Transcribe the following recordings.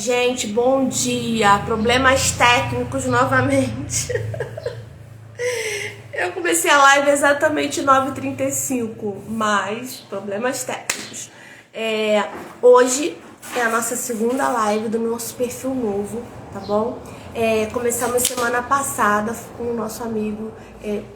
Gente, bom dia. Problemas técnicos novamente. Eu comecei a live exatamente 9h35, mas problemas técnicos. Hoje é a nossa segunda live do nosso perfil novo, tá bom? Começamos semana passada com o nosso amigo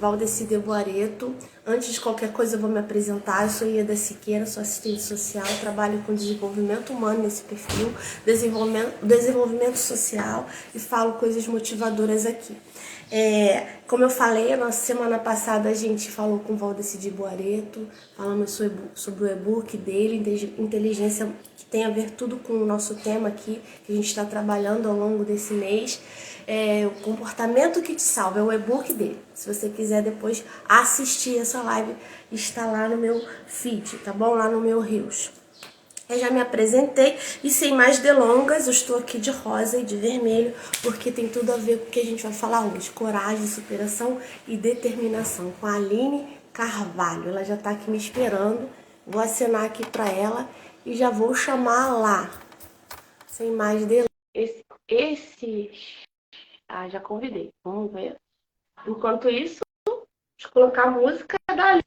Valdeci de Boareto. Antes de qualquer coisa eu vou me apresentar. Eu sou Ieda Siqueira, sou assistente social, trabalho com desenvolvimento humano nesse perfil, desenvolvimento social e falo coisas motivadoras aqui. Como eu falei, na semana passada a gente falou com o Valdeci de Boareto, falamos sobre o e-book dele, Inteligência, que tem a ver tudo com o nosso tema aqui, que a gente está trabalhando ao longo desse mês. O Comportamento que te Salva, é o e-book dele. Se você quiser depois assistir essa live, está lá no meu feed, tá bom? Lá no meu Reels. Eu já me apresentei e sem mais delongas, eu estou aqui de rosa e de vermelho, porque tem tudo a ver com o que a gente vai falar hoje. Coragem, superação e determinação, com a Aline Carvalho. Ela já está aqui me esperando, vou acenar aqui para ela e já vou chamar lá. Sem mais delongas. Já convidei, vamos ver. Enquanto isso, deixa eu colocar a música da Aline.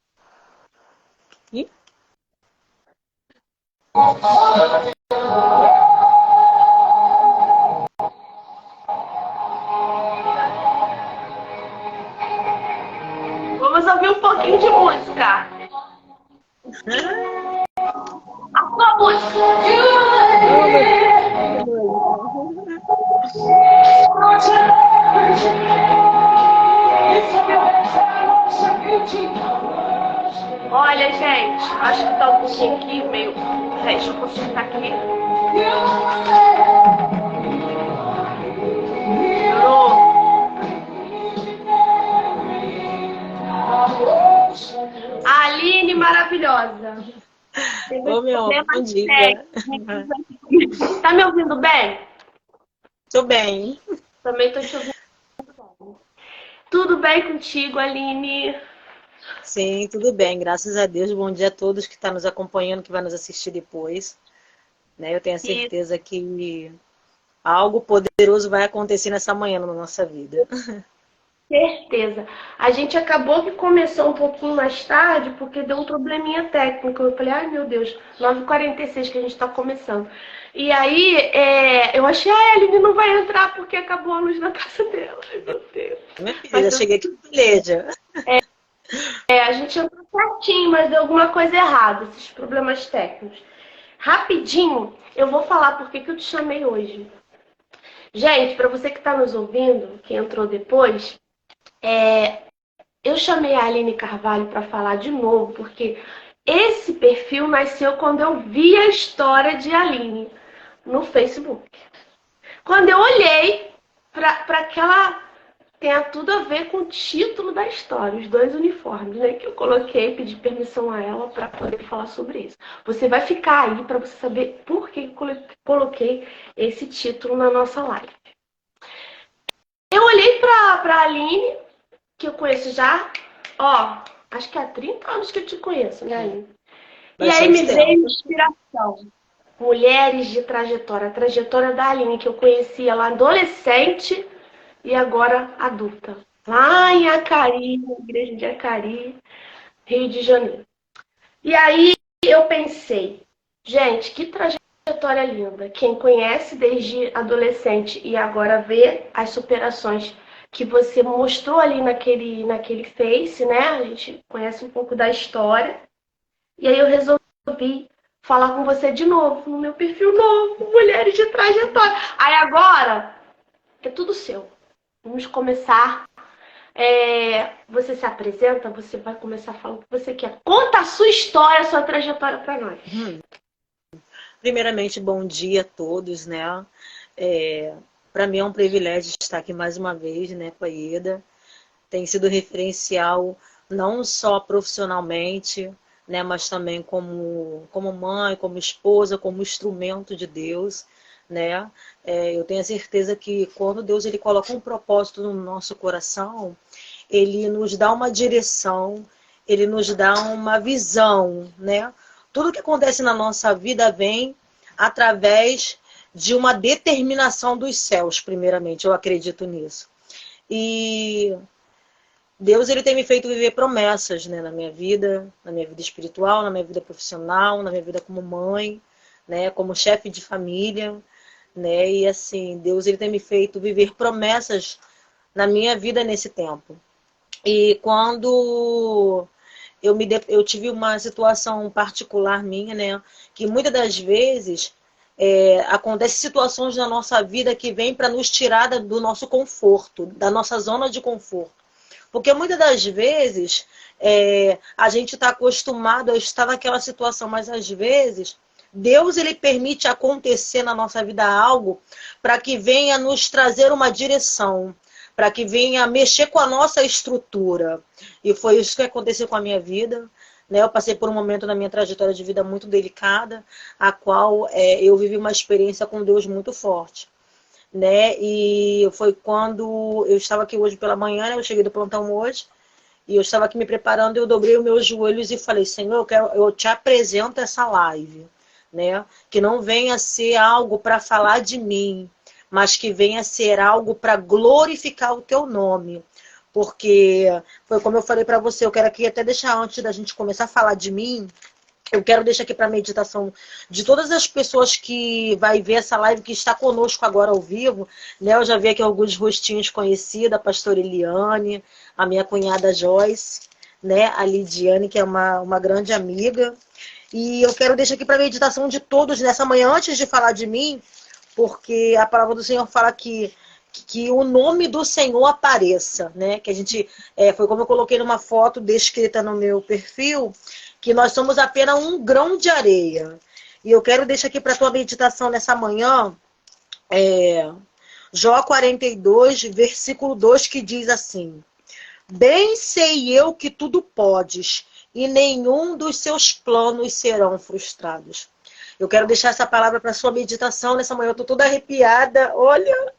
Vamos ouvir um pouquinho de música. A sua música. Olha, gente, acho que tá um pouquinho aqui, meio... Deixa eu consertar aqui. Aline maravilhosa. Ô, meu, bom dia. Tá me ouvindo bem? Tô bem. Também tô te ouvindo bem. Tudo bem contigo, Aline? Sim, tudo bem, graças a Deus. Bom dia a todos que estão nos acompanhando, que vai nos assistir depois. Eu tenho a certeza que algo poderoso vai acontecer nessa manhã na nossa vida. Certeza. A gente acabou que começou um pouquinho mais tarde, porque deu um probleminha técnico. Eu falei, ai meu Deus, 9h46 que a gente tá começando. E aí, eu achei, a Aline não vai entrar porque acabou a luz na casa dela. Ai, meu Deus. Minha filha, já cheguei aqui no peleja. A gente entrou certinho, mas deu alguma coisa errada, esses problemas técnicos. Rapidinho, eu vou falar por que eu te chamei hoje. Gente, para você que está nos ouvindo, que entrou depois, eu chamei a Aline Carvalho para falar de novo, porque esse perfil nasceu quando eu vi a história de Aline no Facebook. Quando eu olhei para aquela... Tem tudo a ver com o título da história, os dois uniformes, né? Que eu coloquei, pedi permissão a ela para poder falar sobre isso. Você vai ficar aí para você saber por que eu coloquei esse título na nossa live. Eu olhei para a Aline, que eu conheço já, acho que há 30 anos que eu te conheço, né, Aline? E aí me veio inspiração. Mulheres de trajetória. A trajetória da Aline, que eu conhecia lá adolescente e agora adulta. Lá em Acari, na igreja de Acari, Rio de Janeiro. E aí eu pensei, gente, que trajetória linda. Quem conhece desde adolescente e agora vê as superações que você mostrou ali naquele Face, né? A gente conhece um pouco da história. E aí eu resolvi falar com você de novo, no meu perfil novo, Mulheres de Trajetória. Aí agora é tudo seu. Vamos começar. Você se apresenta, você vai começar falando o que você quer. Conta a sua história, a sua trajetória para nós. Primeiramente, bom dia a todos, né? Para mim é um privilégio estar aqui mais uma vez, né, com a Ieda. Tem sido referencial não só profissionalmente, né, mas também como mãe, como esposa, como instrumento de Deus. Né? Eu tenho a certeza que quando Deus ele coloca um propósito no nosso coração, ele nos dá uma direção, ele nos dá uma visão, né? Tudo que acontece na nossa vida vem através de uma determinação dos céus, primeiramente, eu acredito nisso. E Deus, ele tem me feito viver promessas, né, na minha vida espiritual, na minha vida profissional, na minha vida como mãe, né, como chefe de família, né, e assim, Deus, ele tem me feito viver promessas na minha vida nesse tempo. E quando eu tive uma situação particular minha, né, que muitas das vezes acontecem situações na nossa vida que vêm para nos tirar do nosso conforto, da nossa zona de conforto. Porque muitas das vezes a gente está acostumado a estar naquela situação, mas às vezes Deus, ele permite acontecer na nossa vida algo para que venha nos trazer uma direção, para que venha mexer com a nossa estrutura. E foi isso que aconteceu com a minha vida. Né? Eu passei por um momento na minha trajetória de vida muito delicada, a qual eu vivi uma experiência com Deus muito forte. Né? E foi quando eu estava aqui hoje pela manhã, né? Eu cheguei do plantão hoje, e eu estava aqui me preparando, eu dobrei os meus joelhos e falei, Senhor, eu te apresento essa live, né? Que não venha ser algo para falar de mim, mas que venha ser algo para glorificar o teu nome. Porque foi como eu falei para você, eu quero aqui até deixar antes da gente começar a falar de mim, eu quero deixar aqui para a meditação de todas as pessoas que vai ver essa live, que está conosco agora ao vivo. Né? Eu já vi aqui alguns rostinhos conhecidos, a pastora Eliane, a minha cunhada Joyce, né? A Lidiane, que é uma grande amiga. E eu quero deixar aqui para a meditação de todos nessa manhã, antes de falar de mim, porque a palavra do Senhor fala que o nome do Senhor apareça, né? Que a gente, foi como eu coloquei numa foto descrita no meu perfil, que nós somos apenas um grão de areia. E eu quero deixar aqui para a tua meditação nessa manhã, Jó 42, versículo 2, que diz assim: Bem sei eu que tudo podes, e nenhum dos seus planos serão frustrados. Eu quero deixar essa palavra para a sua meditação nessa manhã. Eu estou toda arrepiada. Olha,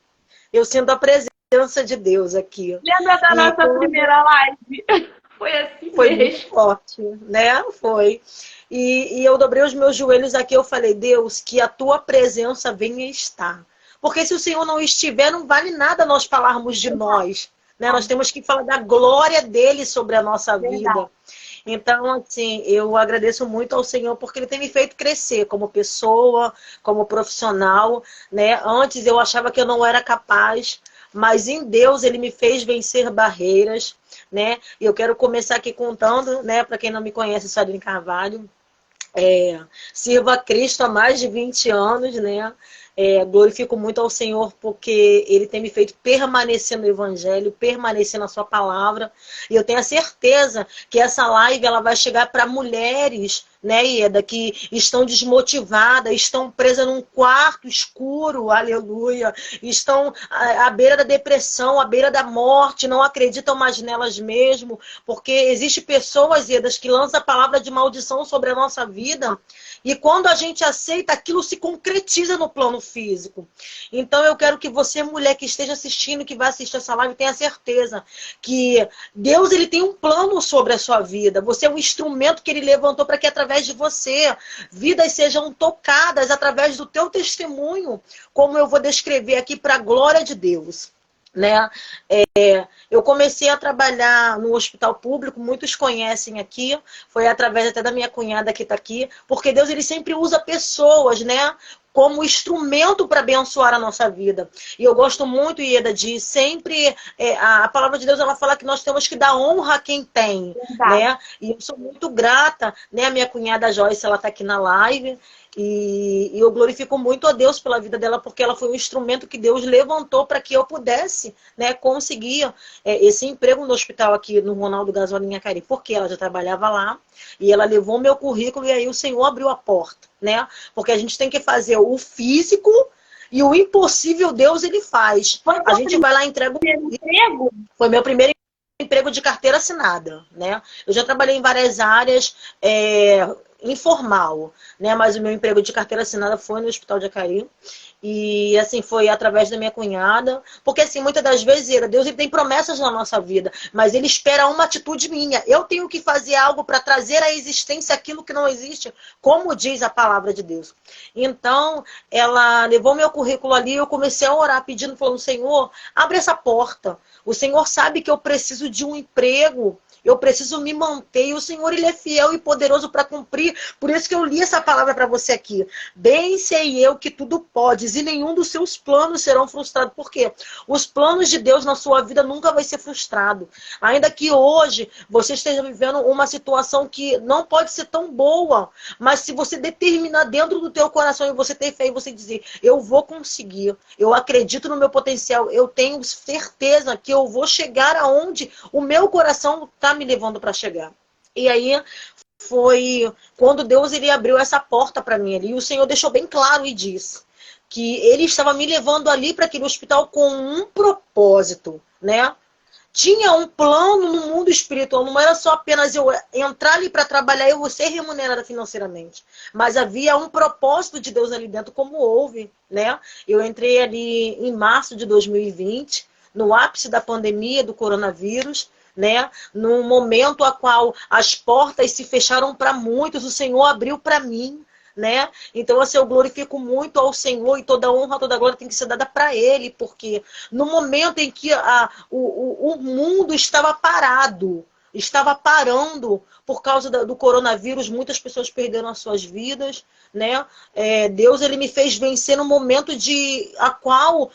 eu sinto a presença de Deus aqui. Lembra da nossa primeira live? Foi assim foi mesmo. Muito forte, né? Foi. E eu dobrei os meus joelhos aqui, eu falei, Deus, que a tua presença venha estar. Porque se o Senhor não estiver, não vale nada nós falarmos de nós. Né? Nós temos que falar da glória dele sobre a nossa vida. Então, assim, eu agradeço muito ao Senhor porque Ele tem me feito crescer como pessoa, como profissional, né? Antes eu achava que eu não era capaz, mas em Deus Ele me fez vencer barreiras, né? E eu quero começar aqui contando, né? Para quem não me conhece, sou Aline Carvalho. Sirvo a Cristo há mais de 20 anos, né? Glorifico muito ao Senhor porque Ele tem me feito permanecer no Evangelho, permanecer na sua palavra. E eu tenho a certeza que essa live ela vai chegar para mulheres, né, Ieda, que estão desmotivadas, estão presas num quarto escuro, aleluia, estão à beira da depressão, à beira da morte, não acreditam mais nelas mesmo, porque existem pessoas, Iedas, que lançam a palavra de maldição sobre a nossa vida. E quando a gente aceita, aquilo se concretiza no plano físico. Então eu quero que você, mulher que esteja assistindo, que vai assistir essa live, tenha certeza que Deus ele tem um plano sobre a sua vida. Você é um instrumento que Ele levantou para que através de você, vidas sejam tocadas através do teu testemunho, como eu vou descrever aqui para a glória de Deus. Né? Eu comecei a trabalhar no hospital público, muitos conhecem aqui, foi através até da minha cunhada que está aqui, porque Deus ele sempre usa pessoas, né, como instrumento para abençoar a nossa vida. E eu gosto muito, Ieda, de sempre, a palavra de Deus ela fala que nós temos que dar honra a quem tem, né? E eu sou muito grata, né, a minha cunhada Joyce, ela está aqui na live, e eu glorifico muito a Deus pela vida dela, porque ela foi um instrumento que Deus levantou para que eu pudesse, né, conseguir esse emprego no hospital aqui no Ronaldo Gasolina em Acari, porque ela já trabalhava lá, e ela levou meu currículo, e aí o Senhor abriu a porta, né? Porque a gente tem que fazer o físico, e o impossível Deus ele faz. A gente vai lá e entrega o currículo. Foi meu primeiro emprego de carteira assinada, né? Eu já trabalhei em várias áreas, informal, né? Mas o meu emprego de carteira assinada foi no Hospital de Acari. E assim, foi através da minha cunhada. Porque assim, muitas das vezes, Deus ele tem promessas na nossa vida, mas ele espera uma atitude minha. Eu tenho que fazer algo para trazer à existência aquilo que não existe, como diz a palavra de Deus. Então, ela levou meu currículo ali, eu comecei a orar, pedindo, falando, Senhor, abre essa porta. O Senhor sabe que eu preciso de um emprego. Eu preciso me manter. E o Senhor, ele é fiel e poderoso para cumprir. Por isso que eu li essa palavra para você aqui. Bem sei eu que tudo podes e nenhum dos seus planos serão frustrados. Por quê? Os planos de Deus na sua vida nunca vai ser frustrado. Ainda que hoje você esteja vivendo uma situação que não pode ser tão boa, mas se você determinar dentro do teu coração e você ter fé e você dizer, eu vou conseguir, eu acredito no meu potencial, eu tenho certeza que eu vou chegar aonde o meu coração está me levando para chegar. E aí foi quando Deus ele abriu essa porta para mim ali. E o Senhor deixou bem claro e disse que ele estava me levando ali para aquele hospital com um propósito, né? Tinha um plano no mundo espiritual, não era só apenas eu entrar ali para trabalhar e eu ser remunerada financeiramente. Mas havia um propósito de Deus ali dentro, como houve, né? Eu entrei ali em março de 2020, no ápice da pandemia do coronavírus, né? Num momento a qual as portas se fecharam para muitos, o Senhor abriu para mim, né? Então, assim, eu glorifico muito ao Senhor e toda honra, toda glória tem que ser dada para Ele, porque no momento em que o mundo estava parado, estava parando por causa do coronavírus, muitas pessoas perderam as suas vidas, né? Deus ele me fez vencer no momento a qual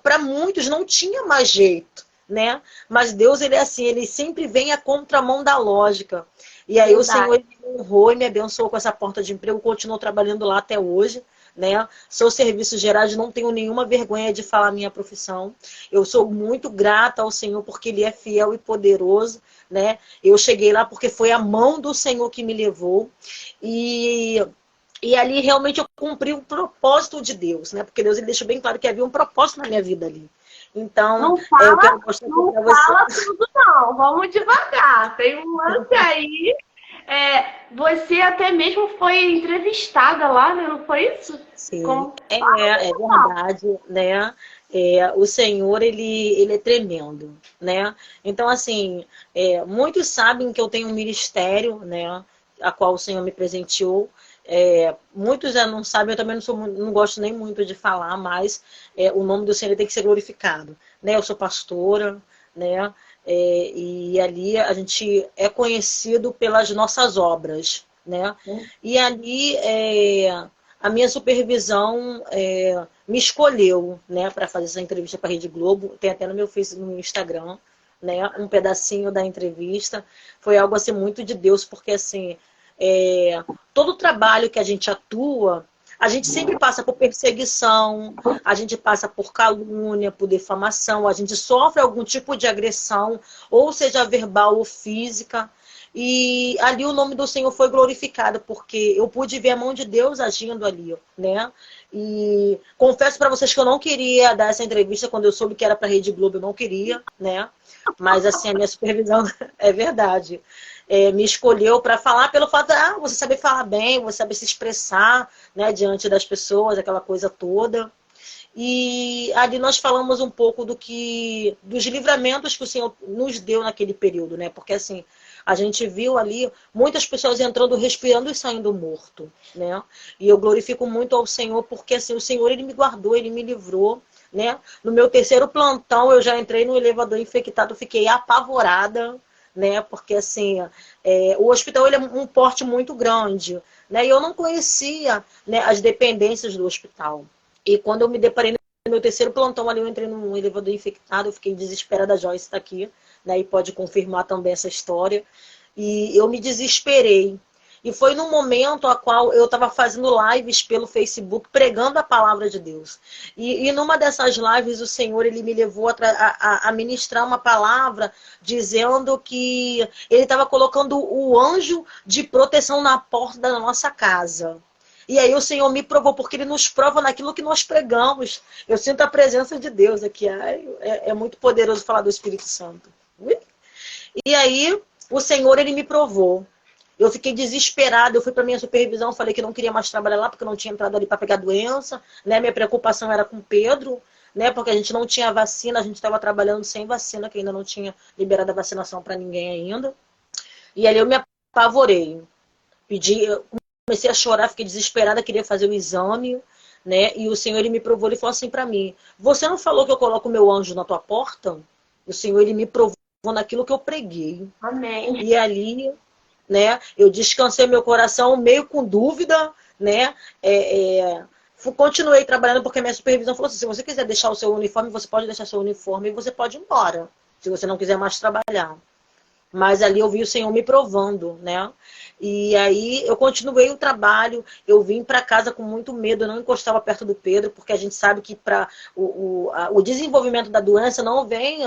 para muitos não tinha mais jeito, né? Mas Deus ele é assim, ele sempre vem à contramão da lógica. E aí Verdade. o Senhor me honrou e me abençoou com essa porta de emprego, continuo trabalhando lá até hoje, né? Sou serviços gerais, não tenho nenhuma vergonha de falar minha profissão. Eu sou muito grata ao Senhor porque Ele é fiel e poderoso, né? Eu cheguei lá porque foi a mão do Senhor que me levou e ali realmente eu cumpri o propósito de Deus, né? Porque Deus ele deixou bem claro que havia um propósito na minha vida ali. Então, Não eu fala, quero mostrar não para você. fala tudo, não. Vamos devagar. Tem um lance aí. Você até mesmo foi entrevistada lá, né? Não foi isso? Sim, Como... é verdade, né? O Senhor, ele é tremendo, né? Então, assim, muitos sabem que eu tenho um ministério, né? A qual o Senhor me presenteou. Muitos não sabem, eu também não gosto nem muito de falar, mas o nome do Senhor tem que ser glorificado, né? Eu sou pastora, né? E ali a gente é conhecido pelas nossas obras, né? E ali a minha supervisão me escolheu, né, para fazer essa entrevista para a Rede Globo. Tem até no meu Facebook, no Instagram, né, um pedacinho da entrevista. Foi algo assim muito de Deus, porque assim todo o trabalho que a gente atua, a gente sempre passa por perseguição, a gente passa por calúnia, por defamação, a gente sofre algum tipo de agressão, ou seja, verbal ou física. E ali o nome do Senhor foi glorificado, porque eu pude ver a mão de Deus agindo ali, né? E confesso para vocês que eu não queria dar essa entrevista quando eu soube que era para a Rede Globo, eu não queria, né? Mas assim, a minha supervisão é verdade. Me escolheu para falar pelo fato de você saber falar bem, você saber se expressar, né, diante das pessoas, aquela coisa toda. E ali nós falamos um pouco dos livramentos que o Senhor nos deu naquele período, né? Porque assim, a gente viu ali muitas pessoas entrando, respirando e saindo morto, né? E eu glorifico muito ao Senhor porque assim, o Senhor ele me guardou, ele me livrou, né? No meu terceiro plantão eu já entrei no elevador infectado, fiquei apavorada, né? Porque assim, o hospital ele é um porte muito grande, né? E eu não conhecia, né, as dependências do hospital. E quando eu me deparei no meu terceiro plantão ali, eu entrei num elevador infectado, eu fiquei desesperada, a Joyce está aqui, né? E pode confirmar também essa história. E eu me desesperei. E foi num momento a qual eu estava fazendo lives pelo Facebook, pregando a palavra de Deus. E numa dessas lives, o Senhor ele me levou a ministrar uma palavra dizendo que ele estava colocando o anjo de proteção na porta da nossa casa. E aí o Senhor me provou, porque Ele nos prova naquilo que nós pregamos. Eu sinto a presença de Deus aqui. É muito poderoso falar do Espírito Santo. E aí o Senhor ele me provou. Eu fiquei desesperada, eu fui para minha supervisão, falei que não queria mais trabalhar lá, porque eu não tinha entrado ali para pegar doença, né? Minha preocupação era com o Pedro, né? Porque a gente não tinha vacina, a gente estava trabalhando sem vacina, que ainda não tinha liberado a vacinação para ninguém ainda. E ali eu me apavorei. Eu comecei a chorar, fiquei desesperada, queria fazer o exame, né? E o Senhor, ele me provou, ele falou assim para mim: você não falou que eu coloco o meu anjo na tua porta? O Senhor, ele me provou naquilo que eu preguei. Amém. E ali, né, eu descansei meu coração meio com dúvida, né? Continuei trabalhando porque minha supervisão falou assim: se você quiser deixar o seu uniforme, você pode deixar seu uniforme e você pode ir embora, se você não quiser mais trabalhar. Mas ali eu vi o Senhor me provando, né? E aí eu continuei o trabalho, eu vim para casa com muito medo, eu não encostava perto do Pedro, porque a gente sabe que para o desenvolvimento da doença não vem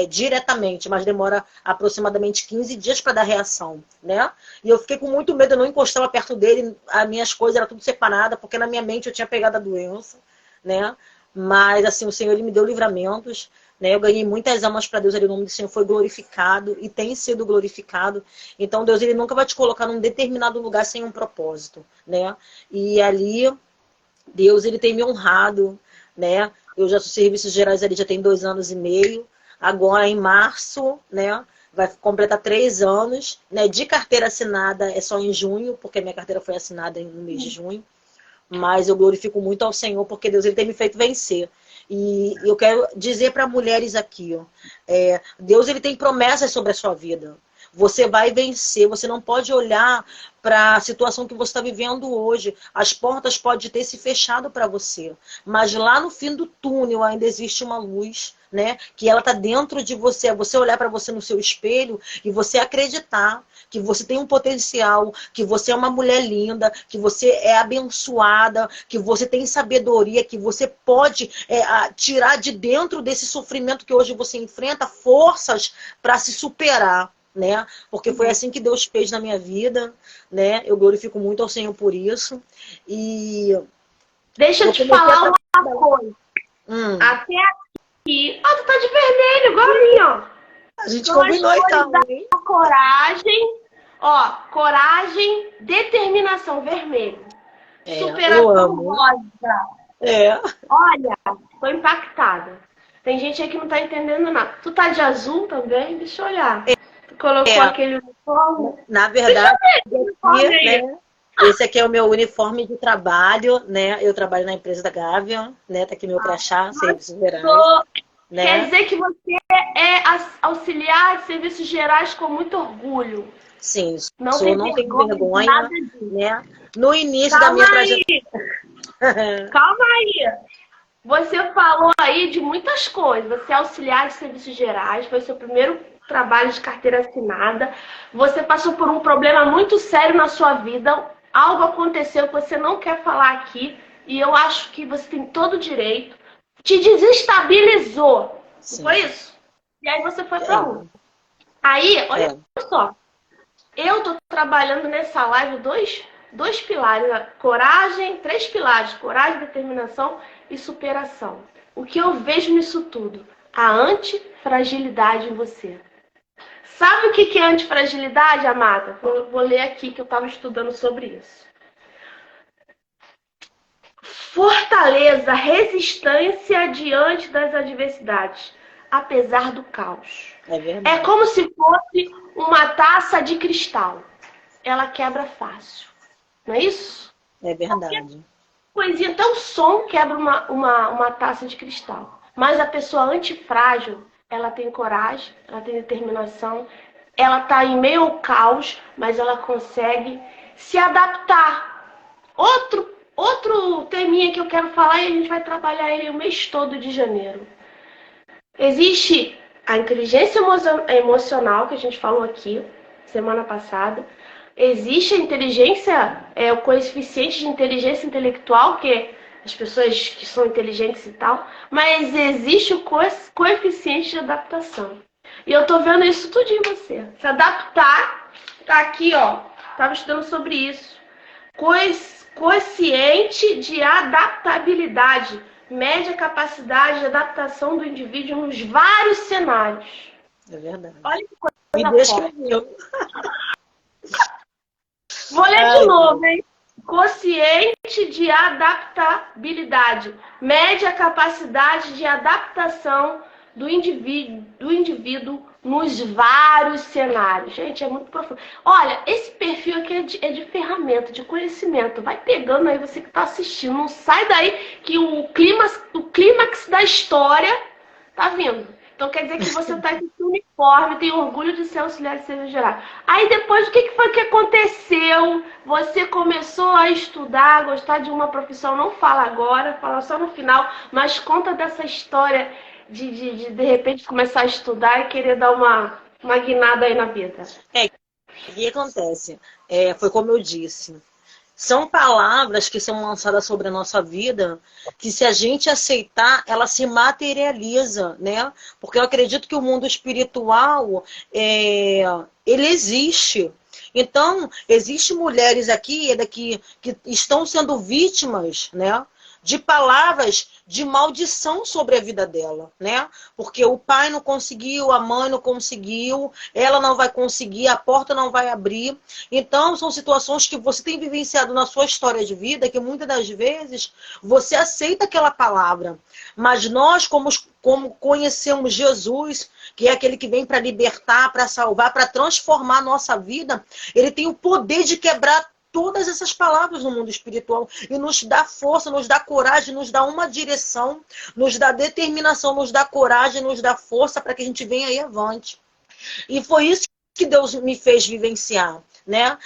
diretamente, mas demora aproximadamente 15 dias para dar reação, né? E eu fiquei com muito medo, eu não encostava perto dele, as minhas coisas eram tudo separadas, porque na minha mente eu tinha pegado a doença, né? Mas assim, o Senhor, ele me deu livramentos, né? Eu ganhei muitas almas para Deus, ali, o nome do Senhor foi glorificado e tem sido glorificado. Então Deus, ele nunca vai te colocar num determinado lugar sem um propósito, né? E ali Deus, ele tem me honrado, né? Eu já sou serviços gerais ali, já tem 2 anos e meio. Agora em março, né? Vai completar 3 anos, né? De carteira assinada é só em junho, porque minha carteira foi assinada no mês de junho. Mas eu glorifico muito ao Senhor, porque Deus, ele tem me feito vencer. E eu quero dizer para mulheres aqui, ó, Deus, ele tem promessas sobre a sua vida. Você vai vencer, você não pode olhar para a situação que você está vivendo hoje. As portas podem ter se fechado para você, mas lá no fim do túnel ainda existe uma luz, né? Que ela está dentro de você. É você olhar para você no seu espelho e você acreditar que você tem um potencial, que você é uma mulher linda, que você é abençoada, que você tem sabedoria, que você pode tirar de dentro desse sofrimento que hoje você enfrenta forças para se superar, né? Porque foi assim que Deus fez na minha vida, né? Eu glorifico muito ao Senhor por isso. E deixa eu te falar uma coisa. Até aqui. Ah, tu tá de vermelho, igual a mim, ó. A gente combinou então, hein? Coragem, ó, coragem, determinação, vermelho. Superação rosa. Olha, tô impactada. Tem gente aí que não tá entendendo nada. Tu tá de azul também? Deixa eu olhar. Tu colocou aquele uniforme? Na verdade, esse aqui é o meu uniforme de trabalho, né? Eu trabalho na empresa da Gávea, né? Tá aqui meu crachá, serviços gerais. Né? Quer dizer que você é auxiliar de serviços gerais com muito orgulho. Sim, não tenho vergonha, né? No início da minha trajetória. Calma aí. Você falou aí de muitas coisas. Você é auxiliar de serviços gerais, foi seu primeiro trabalho de carteira assinada. Você passou por um problema muito sério na sua vida. Algo aconteceu que você não quer falar aqui. E eu acho que você tem todo o direito. Te desestabilizou. Sim. Não foi isso? E aí você foi pra rua. Aí, olha só. Eu tô trabalhando nessa live dois pilares. Coragem, 3 pilares. Coragem, determinação e superação. O que eu vejo nisso tudo? A antifragilidade em você. Sabe o que é antifragilidade, amada? Vou ler aqui que eu estava estudando sobre isso. Fortaleza, resistência diante das adversidades, apesar do caos. É como se fosse uma taça de cristal. Ela quebra fácil. Não é isso? É verdade. Coisinha, até o som quebra uma taça de cristal. Mas a pessoa antifrágil, ela tem coragem, ela tem determinação, ela está em meio ao caos, mas ela consegue se adaptar. Outro teminha que eu quero falar e a gente vai trabalhar ele o mês todo de janeiro. Existe a inteligência emocional, que a gente falou aqui semana passada. Existe a inteligência, o coeficiente de inteligência intelectual, que as pessoas que são inteligentes e tal, mas existe o coeficiente de adaptação. E eu tô vendo isso tudo em você. Se adaptar, tá aqui, ó. Tava estudando sobre isso. Coeficiente de adaptabilidade. Mede a capacidade de adaptação do indivíduo nos vários cenários. É verdade. Olha que coisa. Me descreveu. Vou ler de Ai, novo, hein? Quociente de adaptabilidade. Mede a capacidade de adaptação do indivíduo nos vários cenários. Gente, é muito profundo. Olha, esse perfil aqui é de ferramenta, de conhecimento. Vai pegando aí você que está assistindo. Não sai daí que o clímax da história tá vindo. Então quer dizer que você tá com esse uniforme, tem orgulho de ser auxiliar de serviço geral. Aí depois, o que foi que aconteceu? Você começou a estudar, gostar de uma profissão, não fala agora, fala só no final, mas conta dessa história de repente começar a estudar e querer dar uma guinada aí na vida. O que acontece? Foi como eu disse. São palavras que são lançadas sobre a nossa vida, que se a gente aceitar, ela se materializa, né? Porque eu acredito que o mundo espiritual, ele existe. Então, existem mulheres aqui que estão sendo vítimas, né? De palavras de maldição sobre a vida dela, né? Porque o pai não conseguiu, a mãe não conseguiu, ela não vai conseguir, a porta não vai abrir. Então, são situações que você tem vivenciado na sua história de vida, que muitas das vezes você aceita aquela palavra. Mas nós, como conhecemos Jesus, que é aquele que vem para libertar, para salvar, para transformar a nossa vida, ele tem o poder de quebrar todas essas palavras no mundo espiritual e nos dá força, nos dá coragem, nos dá uma direção, nos dá determinação, nos dá coragem, nos dá força para que a gente venha aí avante. E foi isso que Deus me fez vivenciar, né?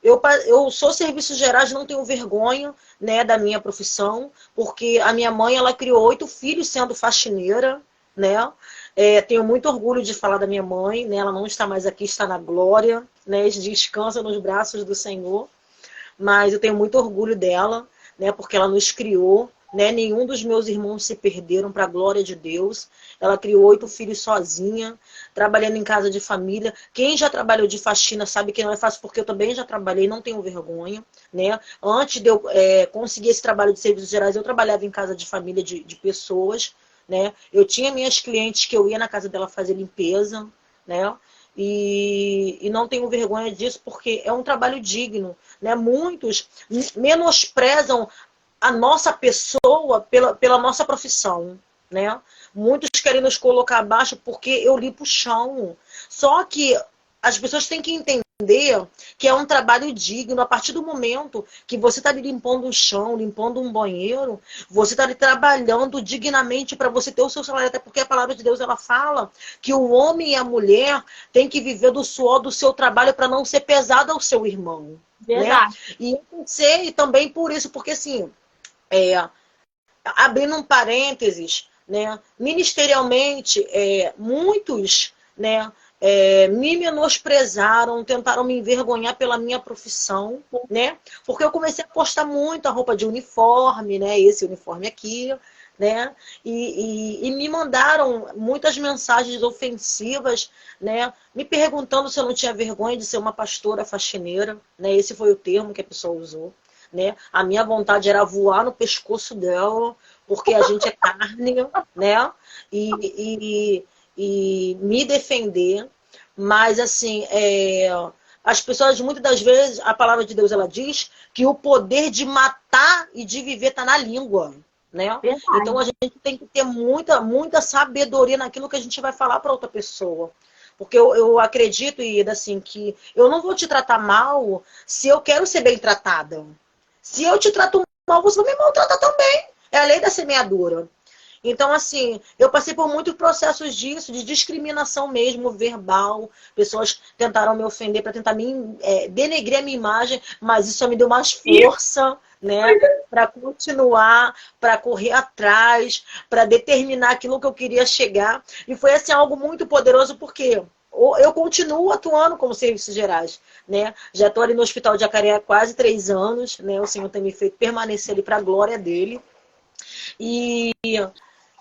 Eu sou serviços gerais, não tenho vergonha, né, da minha profissão, porque a minha mãe, ela criou 8 filhos sendo faxineira, né? Tenho muito orgulho de falar da minha mãe, né? Ela não está mais aqui, está na glória, né? Descansa nos braços do Senhor, mas eu tenho muito orgulho dela, né? Porque ela nos criou, né? Nenhum dos meus irmãos se perderam, para a glória de Deus. Ela criou 8 filhos sozinha, trabalhando em casa de família. Quem já trabalhou de faxina sabe que não é fácil, porque eu também já trabalhei, não tenho vergonha, né? Antes de eu conseguir esse trabalho de serviços gerais, eu trabalhava em casa de família de pessoas, né? Eu tinha minhas clientes que eu ia na casa dela fazer limpeza, né? E não tenho vergonha disso, porque é um trabalho digno, né? Muitos menosprezam a nossa pessoa pela nossa profissão, né? Muitos querem nos colocar abaixo porque eu limpo o chão. Só que as pessoas têm que entender que é um trabalho digno. A partir do momento que você está limpando o chão, limpando um banheiro, você está trabalhando dignamente para você ter o seu salário. Até porque a palavra de Deus, ela fala que o homem e a mulher têm que viver do suor do seu trabalho para não ser pesado ao seu irmão. Verdade. Né? E eu pensei também por isso, porque assim, abrindo um parênteses, né, ministerialmente, muitos, né, me menosprezaram, tentaram me envergonhar pela minha profissão, né? Porque eu comecei a postar muito a roupa de uniforme, né? Esse uniforme aqui, né? E me mandaram muitas mensagens ofensivas, né? Me perguntando se eu não tinha vergonha de ser uma pastora faxineira, né? Esse foi o termo que a pessoa usou, né? A minha vontade era voar no pescoço dela, porque a gente é carne, né? E me defender, mas assim, as pessoas muitas das vezes, a palavra de Deus, ela diz que o poder de matar e de viver está na língua, né? Verdade. Então a gente tem que ter muita sabedoria naquilo que a gente vai falar para outra pessoa. Porque eu acredito, Ida, assim, que eu não vou te tratar mal se eu quero ser bem tratada. Se eu te trato mal, você vai me maltratar também. É a lei da semeadura. Então, assim, eu passei por muitos processos disso, de discriminação mesmo, verbal. Pessoas tentaram me ofender para tentar denegrir a minha imagem, mas isso só me deu mais força, né? Para continuar, para correr atrás, para determinar aquilo que eu queria chegar. E foi, assim, algo muito poderoso, porque eu continuo atuando como serviços gerais, né? Já estou ali no Hospital de Jacareí há quase 3 anos, né? O Senhor tem me feito permanecer ali para a glória dele. E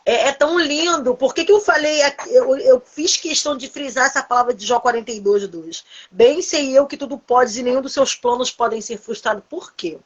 é tão lindo. Por que eu falei, eu fiz questão de frisar essa palavra de Jó 42:2. Bem sei eu que tudo podes e nenhum dos seus planos podem ser frustrados. Por quê?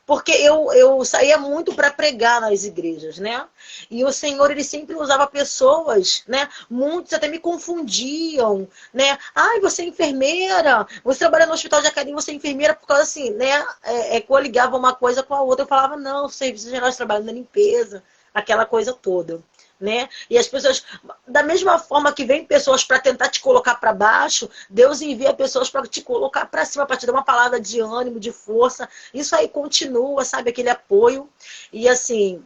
porque eu saía muito para pregar nas igrejas, né? E o Senhor, ele sempre usava pessoas, né? Muitos até me confundiam, né? Ai, você é enfermeira, você trabalha no hospital de academia, você é enfermeira, por causa assim, né? Que eu ligava uma coisa com a outra, eu falava, não, serviço geral de trabalho na limpeza, aquela coisa toda. Né? E as pessoas, da mesma forma que vem pessoas para tentar te colocar para baixo, Deus envia pessoas para te colocar para cima, para te dar uma palavra de ânimo, de força. Isso aí continua, sabe? Aquele apoio. E assim,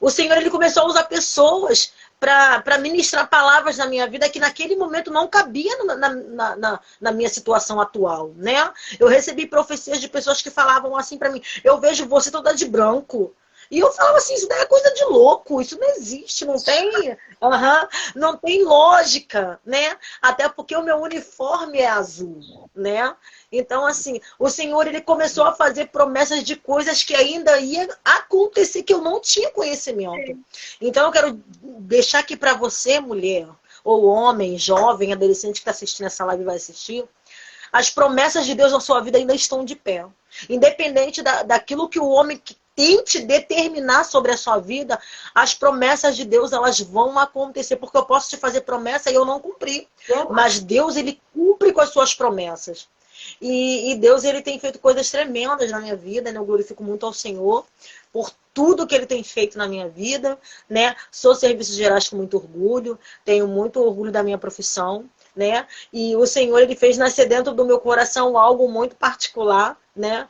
o Senhor, ele começou a usar pessoas para ministrar palavras na minha vida que naquele momento não cabia na minha situação atual, né? Eu recebi profecias de pessoas que falavam assim para mim, eu vejo você toda de branco. E eu falava assim, isso daí é coisa de louco, isso não existe, não tem lógica, né? Até porque o meu uniforme é azul, né? Então, assim, o Senhor, ele começou a fazer promessas de coisas que ainda ia acontecer, que eu não tinha conhecimento. Então, eu quero deixar aqui para você, mulher, ou homem, jovem, adolescente que está assistindo essa live e vai assistir, as promessas de Deus na sua vida ainda estão de pé. Independente daquilo que o homem tente determinar sobre a sua vida, as promessas de Deus, elas vão acontecer, porque eu posso te fazer promessa e eu não cumprir. Mas Deus, ele cumpre com as suas promessas. E Deus, ele tem feito coisas tremendas na minha vida, né? Eu glorifico muito ao Senhor por tudo que ele tem feito na minha vida, né? Sou serviços gerais com muito orgulho, tenho muito orgulho da minha profissão, né? E o Senhor, ele fez nascer dentro do meu coração algo muito particular, né?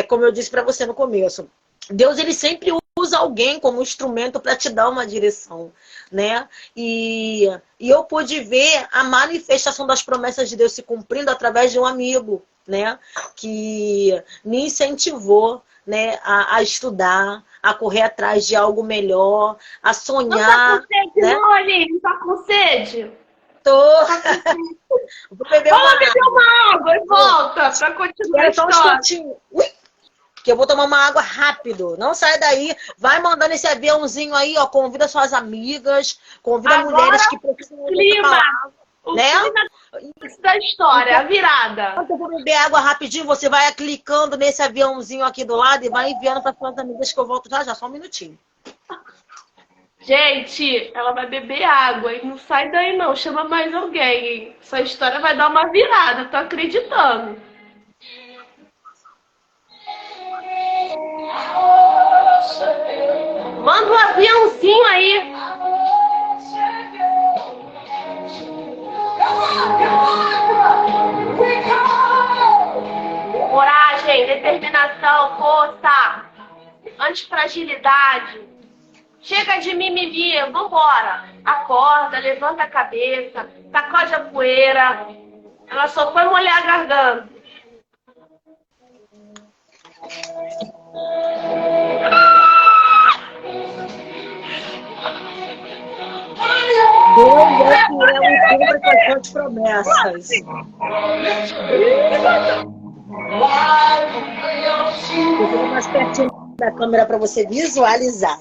Como eu disse para você no começo, Deus, ele sempre usa alguém como instrumento para te dar uma direção, né? E eu pude ver a manifestação das promessas de Deus se cumprindo através de um amigo, né? Que me incentivou, né? A estudar, a correr atrás de algo melhor, a sonhar. Não tá com sede, né? não, Aline? Não tá com sede? Tô. Vou beber Vamos beber uma água e volta para continuar a só um história. instantinho. Ui! Que eu vou tomar uma água rápido. Não sai daí. Vai mandando esse aviãozinho aí, ó. Convida suas amigas. Convida Agora, mulheres que precisam clima. O né? clima da história, a virada. Enquanto eu vou beber água rapidinho, você vai clicando nesse aviãozinho aqui do lado e vai enviando para suas amigas que eu volto já. Só um minutinho. Gente, ela vai beber água e não sai daí não. Chama mais alguém, hein? Essa história vai dar uma virada, tô acreditando. Manda um aviãozinho aí. Coragem, determinação, força, antifragilidade. Chega de mimimi, vambora. Acorda, levanta a cabeça, sacode a poeira. Ela só foi molhar a garganta. Deus é fiel e cumpre com as suas promessas. Eu vou mais pertinho da câmera para você visualizar.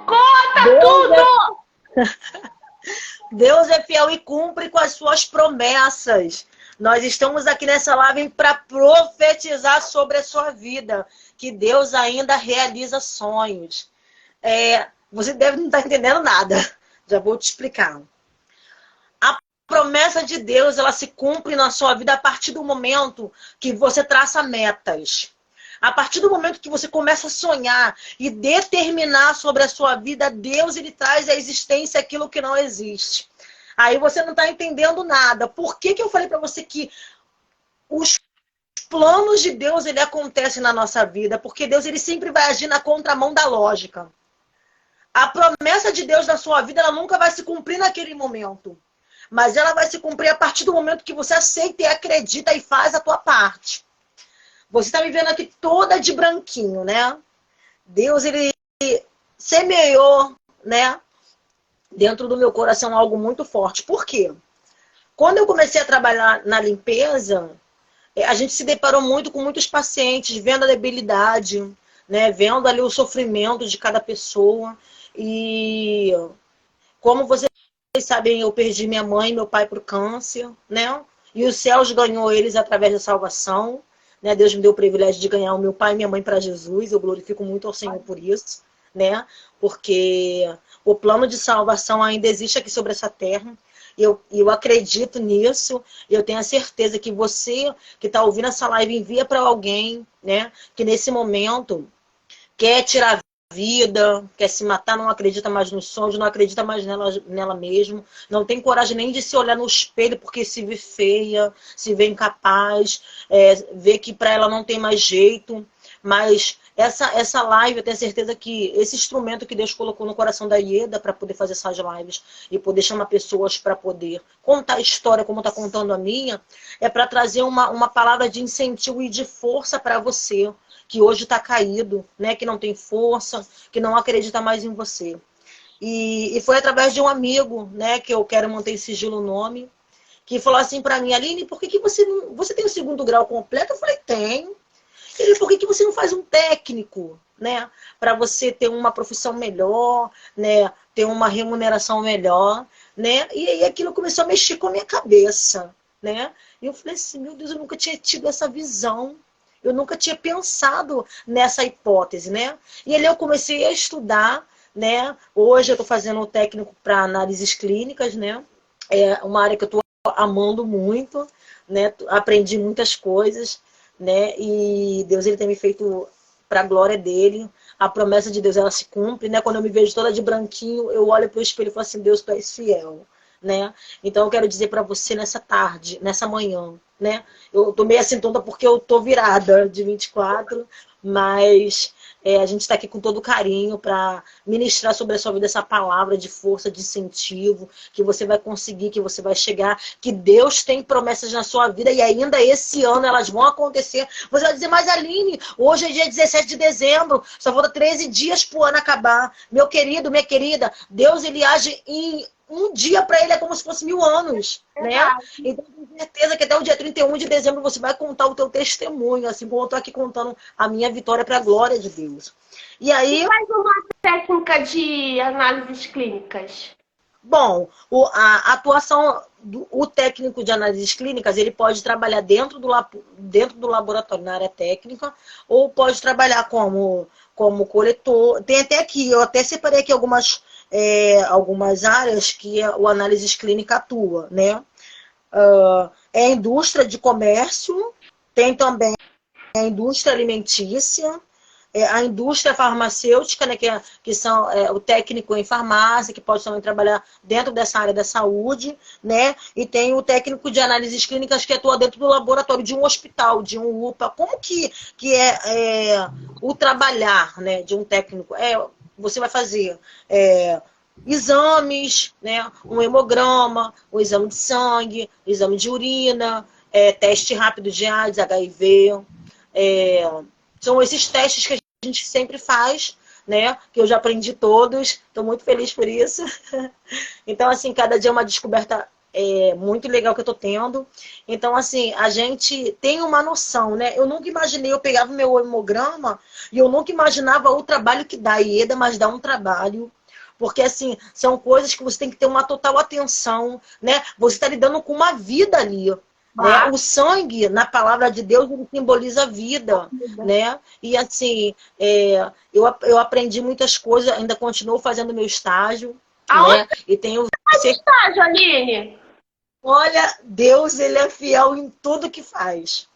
Conta tudo! Deus é fiel e cumpre com as suas promessas. Nós estamos aqui nessa live para profetizar sobre a sua vida, que Deus ainda realiza sonhos. Você deve não estar entendendo nada. Já vou te explicar. A promessa de Deus, ela se cumpre na sua vida a partir do momento que você traça metas. A partir do momento que você começa a sonhar e determinar sobre a sua vida, Deus, ele traz à existência aquilo que não existe. Aí você não está entendendo nada. Por que eu falei para você que os planos de Deus, ele acontecem na nossa vida? Porque Deus, ele sempre vai agir na contramão da lógica. A promessa de Deus na sua vida, ela nunca vai se cumprir naquele momento. Mas ela vai se cumprir a partir do momento que você aceita e acredita e faz a tua parte. Você está me vendo aqui toda de branquinho, né? Deus, ele semeou, né? Dentro do meu coração algo muito forte. Por quê? Quando eu comecei a trabalhar na limpeza, a gente se deparou muito com muitos pacientes vendo a debilidade, né? Vendo ali o sofrimento de cada pessoa. E como vocês sabem, eu perdi minha mãe e meu pai para o câncer, né? E os céus ganhou eles através da salvação, né? Deus me deu o privilégio de ganhar o meu pai e minha mãe para Jesus. Eu glorifico muito ao Senhor por isso, né? Porque o plano de salvação ainda existe aqui sobre essa terra. Eu acredito nisso. Eu tenho a certeza que você que está ouvindo essa live envia para alguém, né? Que nesse momento quer tirar a vida, quer se matar, não acredita mais nos sonhos, não acredita mais nela mesmo, não tem coragem nem de se olhar no espelho porque se vê feia, se vê incapaz, vê que para ela não tem mais jeito. Mas essa live, eu tenho certeza que esse instrumento que Deus colocou no coração da Ieda para poder fazer essas lives e poder chamar pessoas para poder contar a história como está contando a minha, é para trazer uma palavra de incentivo e de força para você, que hoje está caído, né? Que não tem força, que não acredita mais em você. E foi através de um amigo, né? Que eu quero manter em sigilo o nome, que falou assim para mim: Aline, por que você não... Você tem o segundo grau completo? Eu falei: tenho. Ele: por que você não faz um técnico, né? Para você ter uma profissão melhor, né? Ter uma remuneração melhor, né? E aí aquilo começou a mexer com a minha cabeça, né? E eu falei assim: meu Deus, eu nunca tinha tido essa visão. Eu nunca tinha pensado nessa hipótese, né? E ali eu comecei a estudar, né? Hoje eu estou fazendo o técnico para análises clínicas, né? É uma área que eu estou amando muito, né? Aprendi muitas coisas, né? E Deus, ele tem me feito para a glória dele. A promessa de Deus, ela se cumpre, né? Quando eu me vejo toda de branquinho, eu olho para o espelho e falo assim: Deus, tu és fiel, né? Então eu quero dizer para você nessa tarde, nessa manhã, né? Eu tô meio assim tonta porque eu tô virada de 24, mas a gente está aqui com todo carinho para ministrar sobre a sua vida essa palavra de força, de incentivo, que você vai conseguir, que você vai chegar, que Deus tem promessas na sua vida e ainda esse ano elas vão acontecer. Você vai dizer: mas Aline, hoje é dia 17 de dezembro, só falta 13 dias pro ano acabar. Meu querido, minha querida, Deus, ele age em um dia para ele é como se fosse 1000 anos, né? Então, tenho certeza que até o dia 31 de dezembro você vai contar o teu testemunho, assim como eu tô aqui contando a minha vitória para a glória de Deus. E aí... Mais uma técnica de análises clínicas. Bom, a atuação o técnico de análises clínicas, ele pode trabalhar dentro do laboratório, na área técnica, ou pode trabalhar como coletor. Tem até aqui, eu até separei aqui algumas áreas que o análises clínica atua, né? É a indústria de comércio, tem também a indústria alimentícia, a indústria farmacêutica, né, que são o técnico em farmácia, que pode também trabalhar dentro dessa área da saúde, né? E tem o técnico de análises clínicas que atua dentro do laboratório de um hospital, de um UPA. Como que é o trabalhar, né, de um técnico? Você vai fazer exames, né, um hemograma, um exame de sangue, exame de urina, teste rápido de AIDS, HIV. São esses testes que a gente sempre faz, né? Que eu já aprendi todos. Estou muito feliz por isso. Então, assim, cada dia é uma descoberta muito legal que eu estou tendo. Então, assim, a gente tem uma noção, né? Eu nunca imaginei, eu pegava o meu hemograma e eu nunca imaginava o trabalho que dá. Ieda, mas dá um trabalho. Porque, assim, são coisas que você tem que ter uma total atenção, né? Você está lidando com uma vida ali, né? O sangue, na palavra de Deus, ele simboliza a vida, né? E, assim, eu aprendi muitas coisas, ainda continuo fazendo meu estágio, Aonde né? E tenho... faz estágio, Aline? Olha, Deus, ele é fiel em tudo que faz.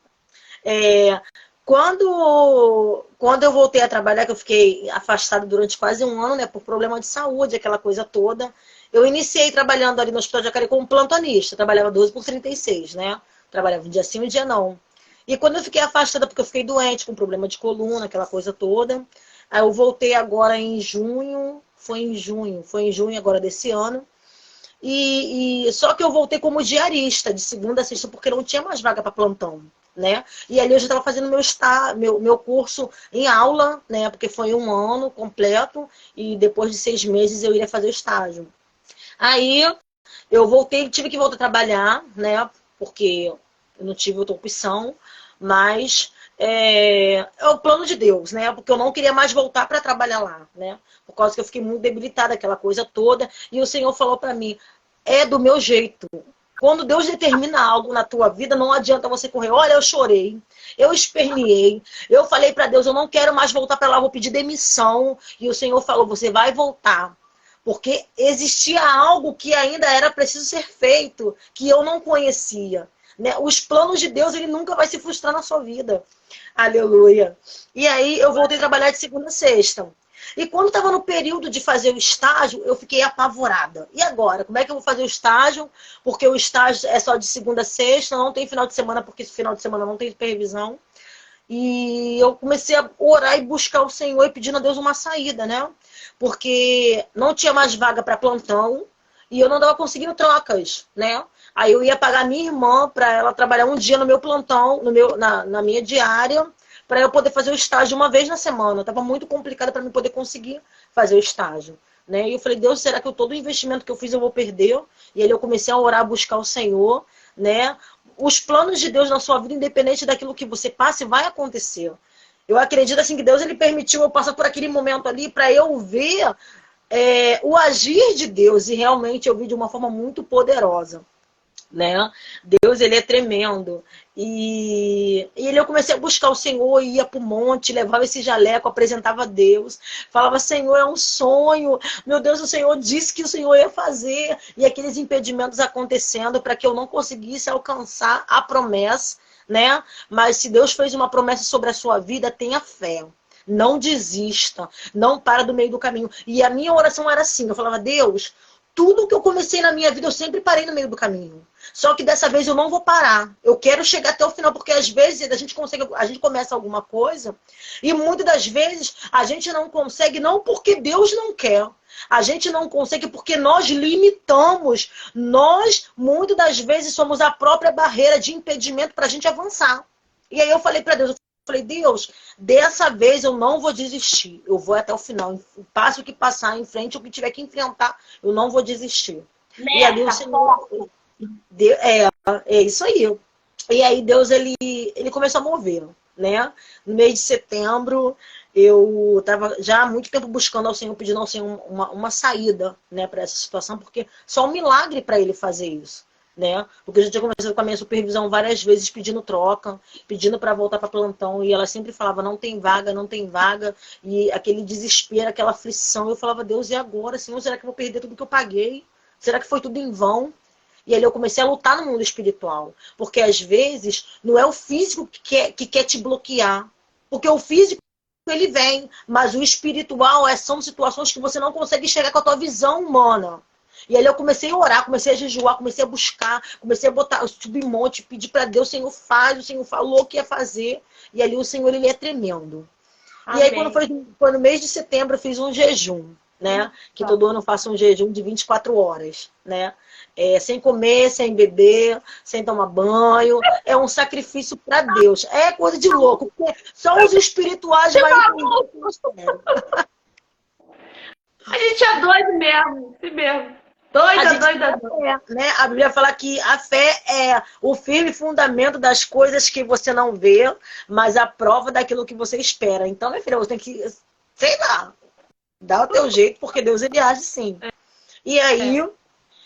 Quando eu voltei a trabalhar, que eu fiquei afastada durante quase um ano, né, por problema de saúde, aquela coisa toda, eu iniciei trabalhando ali no Hospital de Jacareí como plantonista. Trabalhava 12 por 36, né? Trabalhava um dia sim, um dia não. E quando eu fiquei afastada, porque eu fiquei doente, com problema de coluna, aquela coisa toda, aí eu voltei agora em junho, foi em junho agora desse ano, só que eu voltei como diarista, de segunda a sexta, porque não tinha mais vaga para plantão, né? E ali eu já estava fazendo meu curso em aula, né? Porque foi um ano completo e depois de 6 meses eu iria fazer o estágio. Aí eu voltei, tive que voltar a trabalhar, né? Porque eu não tive outra opção, mas é o plano de Deus, né? Porque eu não queria mais voltar para trabalhar lá, né? Por causa que eu fiquei muito debilitada, aquela coisa toda. E o Senhor falou para mim, é do meu jeito. Quando Deus determina algo na tua vida, não adianta você correr. Olha, eu chorei, eu esperneei, eu falei para Deus, eu não quero mais voltar para lá, vou pedir demissão. E o Senhor falou, você vai voltar. Porque existia algo que ainda era preciso ser feito, que eu não conhecia. Né? Os planos de Deus, ele nunca vai se frustrar na sua vida. Aleluia. E aí eu voltei a trabalhar de segunda a sexta. E quando estava no período de fazer o estágio, eu fiquei apavorada. E agora? Como é que eu vou fazer o estágio? Porque o estágio é só de segunda a sexta, não tem final de semana, porque final de semana não tem supervisão. E eu comecei a orar e buscar o Senhor e pedindo a Deus uma saída, né? Porque não tinha mais vaga para plantão e eu não estava conseguindo trocas, né? Aí eu ia pagar minha irmã para ela trabalhar um dia no meu plantão, na minha diária, para eu poder fazer o estágio uma vez na semana. Estava muito complicado para mim poder conseguir fazer o estágio. Né? E eu falei, Deus, será que todo o investimento que eu fiz eu vou perder? E aí eu comecei a orar, a buscar o Senhor, né? Os planos de Deus na sua vida, independente daquilo que você passe, vai acontecer. Eu acredito assim que Deus ele permitiu eu passar por aquele momento ali para eu ver o agir de Deus e realmente eu vi de uma forma muito poderosa. Né? Deus, ele é tremendo. E eu comecei a buscar o Senhor, ia para o monte, levava esse jaleco, apresentava a Deus, falava, Senhor, é um sonho, meu Deus, o Senhor disse que o Senhor ia fazer, e aqueles impedimentos acontecendo para que eu não conseguisse alcançar a promessa, né? Mas se Deus fez uma promessa sobre a sua vida, tenha fé. Não desista, não para do meio do caminho. E a minha oração era assim, eu falava, Deus, tudo que eu comecei na minha vida, eu sempre parei no meio do caminho. Só que dessa vez eu não vou parar. Eu quero chegar até o final, porque às vezes a gente começa alguma coisa e muitas das vezes a gente não consegue, não porque Deus não quer. A gente não consegue porque nós limitamos. Nós, muitas das vezes, somos a própria barreira de impedimento para a gente avançar. E aí eu falei para Deus, falei, Deus, dessa vez eu não vou desistir. Eu vou até o final. Passe o que passar em frente, o que tiver que enfrentar, eu não vou desistir. Meta, e ali o Senhor... É isso aí. E aí Deus, ele começou a mover, né? No mês de setembro, eu estava já há muito tempo buscando ao Senhor, pedindo ao Senhor uma saída, né, para essa situação, porque só um milagre para ele fazer isso. Né? Porque eu já tinha conversado com a minha supervisão várias vezes pedindo troca, pedindo para voltar para plantão, e ela sempre falava, não tem vaga, não tem vaga, e aquele desespero, aquela aflição, eu falava, Deus, e agora, Senhor, será que eu vou perder tudo que eu paguei? Será que foi tudo em vão? E aí eu comecei a lutar no mundo espiritual, porque às vezes não é o físico que quer te bloquear, porque o físico ele vem, mas o espiritual são situações que você não consegue enxergar com a tua visão humana. E aí eu comecei a orar, comecei a jejuar, comecei a buscar, comecei a subir monte, pedir para Deus, o Senhor faz, o Senhor falou que ia fazer. E ali o Senhor, ele é tremendo. Amém. E aí foi no mês de setembro, eu fiz um jejum, né? Que todo ano eu faço um jejum de 24 horas, né? Sem comer, sem beber, sem tomar banho. É um sacrifício para Deus. É coisa de louco. Só os espirituais vai entender. A gente é doido mesmo, assim mesmo. Doida. Né? A Bíblia fala que a fé é o firme fundamento das coisas que você não vê, mas a prova daquilo que você espera. Então, minha filha, você tem que, sei lá, dar o teu jeito, porque Deus, ele age sim. E aí,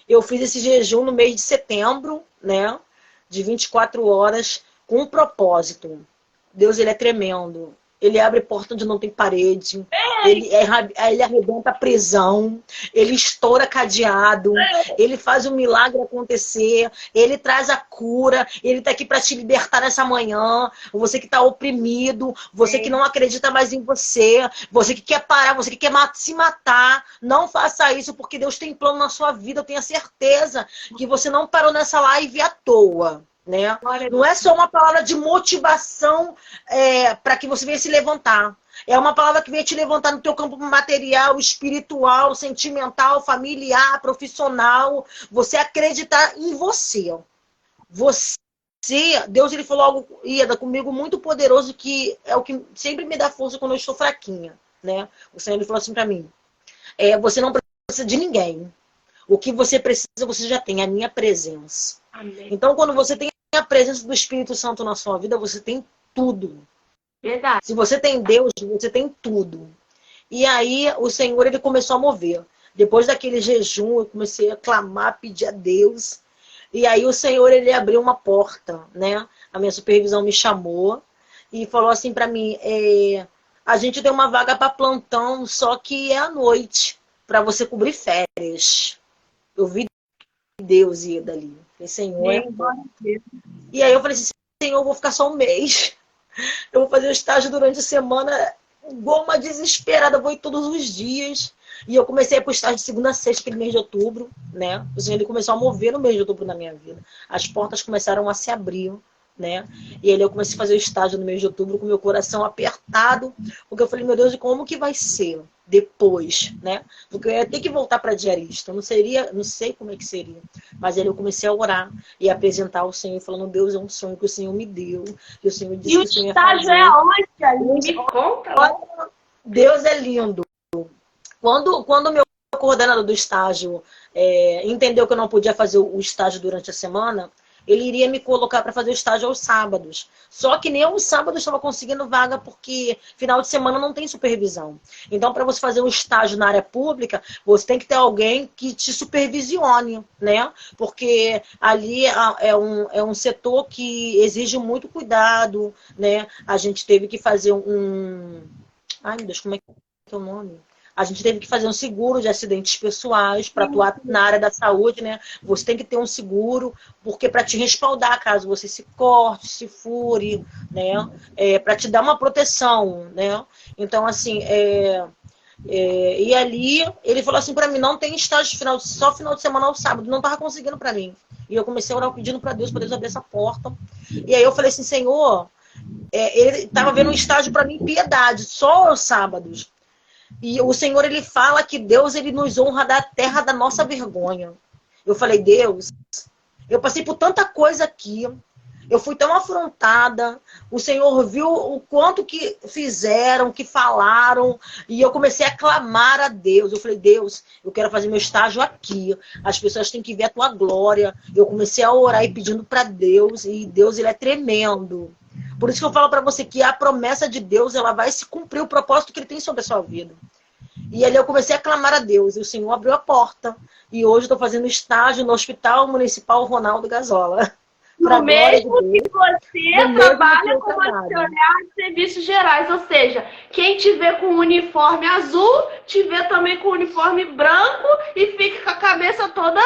eu fiz esse jejum no mês de setembro, né? De 24 horas, com um propósito. Deus, ele é tremendo. Ele abre porta onde não tem parede. Ele arrebenta a prisão. Ele estoura cadeado. Ele faz o milagre acontecer. Ele traz a cura. Ele está aqui para te libertar nessa manhã. Você que está oprimido. Você que não acredita mais em você. Você que quer parar. Você que quer se matar. Não faça isso, porque Deus tem plano na sua vida. Eu tenho a certeza que você não parou nessa live à toa. Né? Não é só uma palavra de motivação para que você venha se levantar. É uma palavra que vem te levantar no teu campo material, espiritual, sentimental, familiar, profissional. Você acreditar em você. Deus, ele falou algo, Ieda, comigo muito poderoso, que é o que sempre me dá força quando eu estou fraquinha. Né? O Senhor, ele falou assim para mim, você não precisa de ninguém. O que você precisa, você já tem, a minha presença. Amém. Então, quando você tem a presença do Espírito Santo na sua vida, você tem tudo. Verdade. Se você tem Deus, você tem tudo. E aí o Senhor, ele começou a mover. Depois daquele jejum, eu comecei a clamar, pedir a Deus. E aí o Senhor, ele abriu uma porta, né? A minha supervisão me chamou e falou assim para mim, a gente tem uma vaga para plantão, só que é à noite, para você cobrir férias. Eu vi Deus ir dali. Falei, Senhor, E aí eu falei assim, Senhor, eu vou ficar só um mês. Eu vou fazer o estágio durante a semana, igual uma desesperada, eu vou ir todos os dias. E eu comecei a ir pro estágio de segunda a sexta, aquele mês de outubro, né? O Senhor, ele começou a mover no mês de outubro na minha vida. As portas começaram a se abrir, né? E aí eu comecei a fazer o estágio no mês de outubro com meu coração apertado, porque eu falei, meu Deus, e como que vai ser depois, né? Porque eu ia ter que voltar para diarista, eu não sei como é que seria. Mas aí eu comecei a orar e a apresentar ao Senhor, falando, Deus, é um sonho que o Senhor me deu, que o Senhor disse E o que o Senhor ia estágio fazer. é aonde, Aline? Me conta lá. Deus é lindo. Quando o meu coordenador do estágio entendeu que eu não podia fazer o estágio durante a semana, ele iria me colocar para fazer o estágio aos sábados. Só que nem aos sábados estava conseguindo vaga, porque final de semana não tem supervisão. Então, para você fazer um estágio na área pública, você tem que ter alguém que te supervisione, né? Porque ali é um setor que exige muito cuidado, né? A gente teve que fazer Ai, meu Deus, como é que é o nome? A gente teve que fazer um seguro de acidentes pessoais para atuar na área da saúde, né? Você tem que ter um seguro, porque para te respaldar caso você se corte, se fure, né? Para te dar uma proteção, né? Então, assim, e ali ele falou assim para mim, não tem estágio só final de semana ou sábado, não tava conseguindo para mim. E eu comecei a orar pedindo para Deus abrir essa porta. E aí eu falei assim, Senhor, ele estava vendo um estágio para mim, piedade, só aos sábados. E o Senhor, ele fala que Deus, ele nos honra da terra da nossa vergonha. Eu falei, Deus, eu passei por tanta coisa aqui, eu fui tão afrontada, o Senhor viu o quanto que fizeram, que falaram, e eu comecei a clamar a Deus. Eu falei, Deus, eu quero fazer meu estágio aqui, as pessoas têm que ver a tua glória. Eu comecei a orar e pedindo para Deus, e Deus, ele é tremendo. Por isso que eu falo para você que a promessa de Deus, ela vai se cumprir o propósito que ele tem sobre a sua vida. E ali eu comecei a clamar a Deus, e o Senhor abriu a porta. E hoje estou fazendo estágio no Hospital Municipal Ronaldo Gazola. No mesmo que você trabalha como auxiliar de serviços gerais, ou seja, quem te vê com o uniforme azul, te vê também com o uniforme branco e fica com a cabeça toda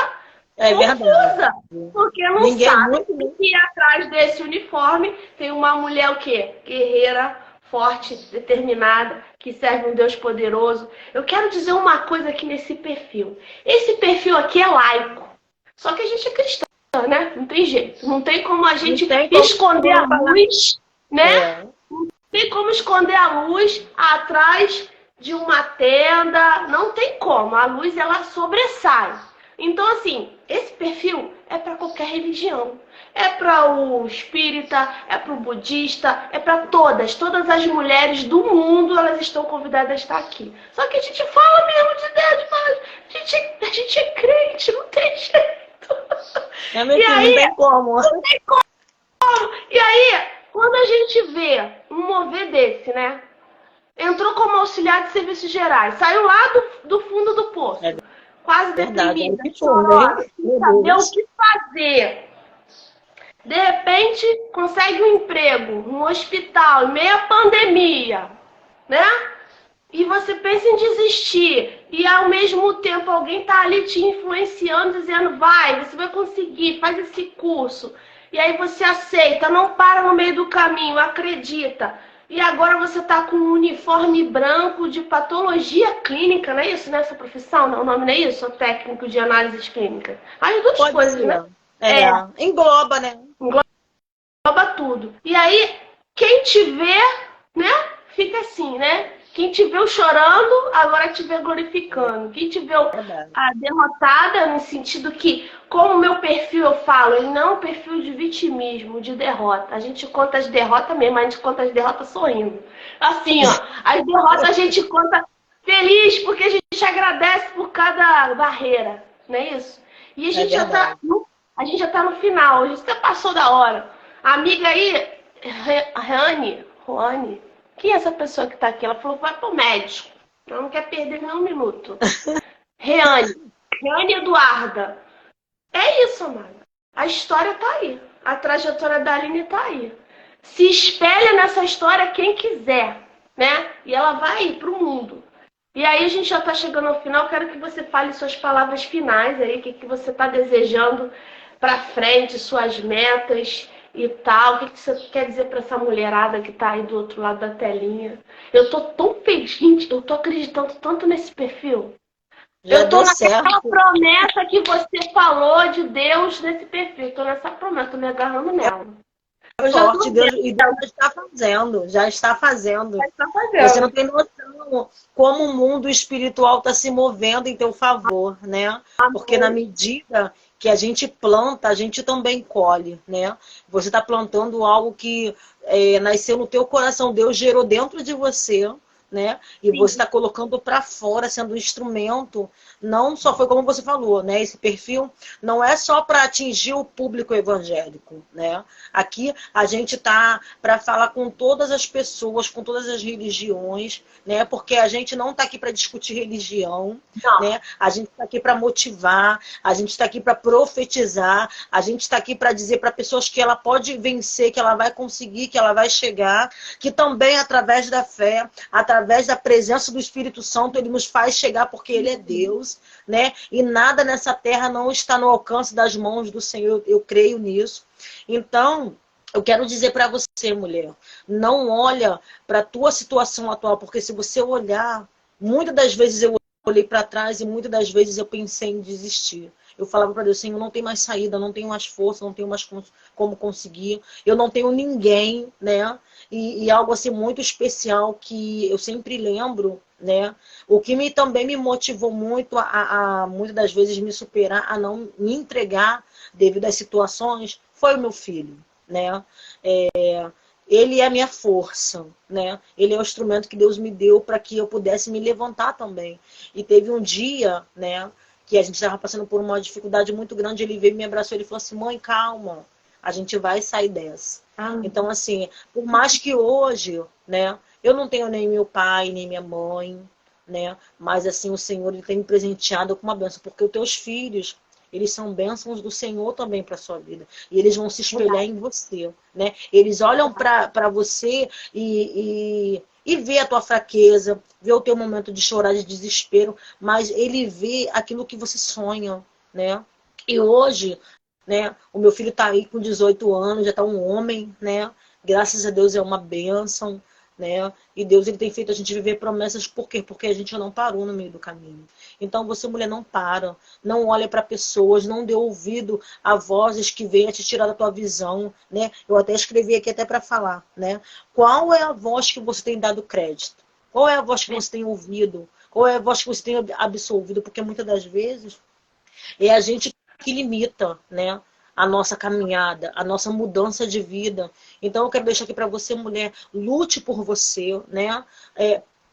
confusa, verdade. porque não sabe que atrás desse uniforme tem uma mulher o quê? Guerreira, forte, determinada, que serve um Deus poderoso. Eu quero dizer uma coisa aqui nesse perfil. Esse perfil aqui é laico, só que a gente é cristão, né? Não tem jeito. Não tem como a gente esconder a luz, né? Não tem como esconder a luz atrás de uma tenda. Não tem como. A luz, ela sobressai. Então, assim, esse perfil é para qualquer religião. É para o espírita, é para o budista, é para todas. Todas as mulheres do mundo, elas estão convidadas a estar aqui. Só que a gente fala mesmo de Deus, mas a gente é crente, não tem jeito. E aí, não tem como. Não tem como. E aí, quando a gente vê um mover desse, né? Entrou como auxiliar de serviços gerais, saiu lá do fundo do poço, quase deprimida, chorando, sem saber o que fazer. De repente, consegue um emprego no hospital, em meio à pandemia, né? E você pensa em desistir. E ao mesmo tempo alguém tá ali te influenciando, dizendo, vai, você vai conseguir, faz esse curso. E aí você aceita, não para no meio do caminho, acredita. E agora você tá com um uniforme branco de patologia clínica, não é isso? Nessa profissão, não, o nome não é isso? O técnico de análises clínicas. As duas coisas, né? Engloba, né? Engloba tudo. E aí, quem te vê, né, fica assim, né? Quem te viu chorando, agora te vê glorificando. Quem te viu derrotada, no sentido que, como o meu perfil eu falo, ele não é um perfil de vitimismo, de derrota. A gente conta as derrotas mesmo, a gente conta as derrotas sorrindo. Assim, ó, as derrotas a gente conta feliz, porque a gente agradece por cada barreira, não é isso? E a gente já tá no final, a gente até passou da hora. A amiga aí, Rani, Rony, quem é essa pessoa que tá aqui? Ela falou, vai pro médico. Ela não quer perder nem um minuto. Reane Eduarda. É isso, amada. A história tá aí. A trajetória da Aline tá aí. Se espelha nessa história quem quiser, né? E ela vai ir pro mundo. E aí a gente já tá chegando ao final. Quero que você fale suas palavras finais aí, o que você tá desejando pra frente, suas metas e tal. O que você quer dizer pra essa mulherada que tá aí do outro lado da telinha? Eu tô tão feliz, gente. Eu tô acreditando tanto nesse perfil. Já Eu tô deu naquela certo. promessa que você falou de Deus nesse perfil. Tô nessa promessa, tô me agarrando nela. Eu já Sorte, tô vendo, Deus, e Deus já está fazendo, já está fazendo. tá Você não fazendo. tem noção como o mundo espiritual está se movendo em teu favor, né? Porque na medida que a gente planta, a gente também colhe, né? Você está plantando algo que nasceu no teu coração, Deus gerou dentro de você, né? E você está colocando para fora, sendo um instrumento. Não só foi como você falou, né? Esse perfil não é só para atingir o público evangélico, né? Aqui a gente tá para falar com todas as pessoas, com todas as religiões, né? Porque a gente não está aqui para discutir religião, Não. né? A gente está aqui para motivar, a gente está aqui para profetizar, a gente está aqui para dizer para pessoas que ela pode vencer, que ela vai conseguir, que ela vai chegar, que também através da fé, através da presença do Espírito Santo, ele nos faz chegar porque ele é Deus, né? E nada nessa terra não está no alcance das mãos do Senhor, eu creio nisso. Então, eu quero dizer para você, mulher, não olha para a tua situação atual, porque se você olhar, muitas das vezes eu olhei para trás e muitas das vezes eu pensei em desistir. Eu falava para Deus, Senhor, não tem mais saída, não tenho mais força, não tenho mais como conseguir, eu não tenho ninguém, né? E algo assim muito especial que eu sempre lembro, né? O que também me motivou muito a muitas das vezes me superar, a não me entregar devido às situações, foi o meu filho, né? Ele é a minha força, né? Ele é o instrumento que Deus me deu para que eu pudesse me levantar também. E teve um dia, né, que a gente estava passando por uma dificuldade muito grande, ele veio e me abraçou, ele falou assim, mãe, calma, a gente vai sair dessa. Então, assim, por mais que hoje, né, eu não tenho nem meu pai, nem minha mãe, né, mas assim, o Senhor ele tem me presenteado com uma bênção, porque os teus filhos, eles são bênçãos do Senhor também para a sua vida. E eles vão se espelhar em você, né? Eles olham para você e vê a tua fraqueza, vê o teu momento de chorar, de desespero, mas ele vê aquilo que você sonha, né? E hoje, né, o meu filho está aí com 18 anos, já está um homem, né? Graças a Deus é uma bênção, né? E Deus ele tem feito a gente viver promessas, por quê? Porque a gente não parou no meio do caminho. Então você, mulher, não para, não olha para pessoas, não dê ouvido a vozes que venham te tirar da tua visão, né? Eu até escrevi aqui até para falar, né? Qual é a voz que você tem dado crédito? Qual é a voz que você tem ouvido? Qual é a voz que você tem absolvido? Porque muitas das vezes é a gente que limita, né? A nossa caminhada, a nossa mudança de vida. Então eu quero deixar aqui para você, mulher, lute por você, né?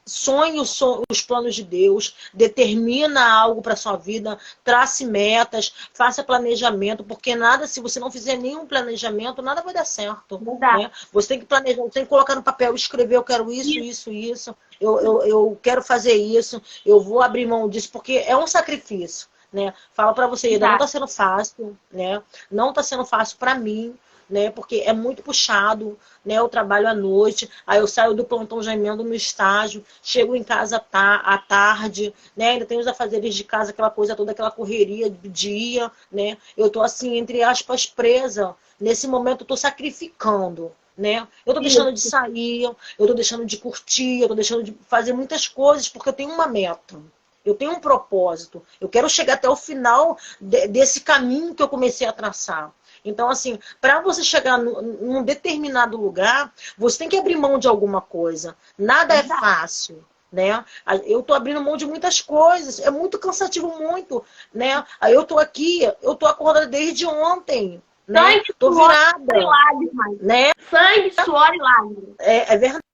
Sonhe os planos de Deus, determina algo para sua vida, trace metas, faça planejamento, porque nada, se você não fizer nenhum planejamento, nada vai dar certo. Né? Você tem que planejar, você tem que colocar no papel, escrever, eu quero isso, eu quero fazer isso, eu vou abrir mão disso, porque é um sacrifício. Né? Falo para você, ainda não está sendo fácil, né? Não está sendo fácil para mim, né? Porque é muito puxado, né? Eu trabalho à noite, aí eu saio do plantão já emendo no estágio, chego em casa à tarde, né? Ainda tenho os afazeres de casa, aquela coisa toda, aquela correria do dia, né? Eu tô assim, entre aspas, presa. Nesse momento eu tô sacrificando, né? Eu tô deixando de sair, eu tô deixando de curtir, eu tô deixando de fazer muitas coisas, porque eu tenho uma meta. Eu tenho um propósito. Eu quero chegar até o final desse caminho que eu comecei a traçar. Então, assim, para você chegar num determinado lugar, você tem que abrir mão de alguma coisa. Nada é fácil, né? Eu tô abrindo mão de muitas coisas. É muito cansativo, muito, né? Aí eu tô aqui, eu tô acordada desde ontem, né? Sangue, Tô suor virada, e lágrimas. né? Sangue, suor e lágrimas. É verdade.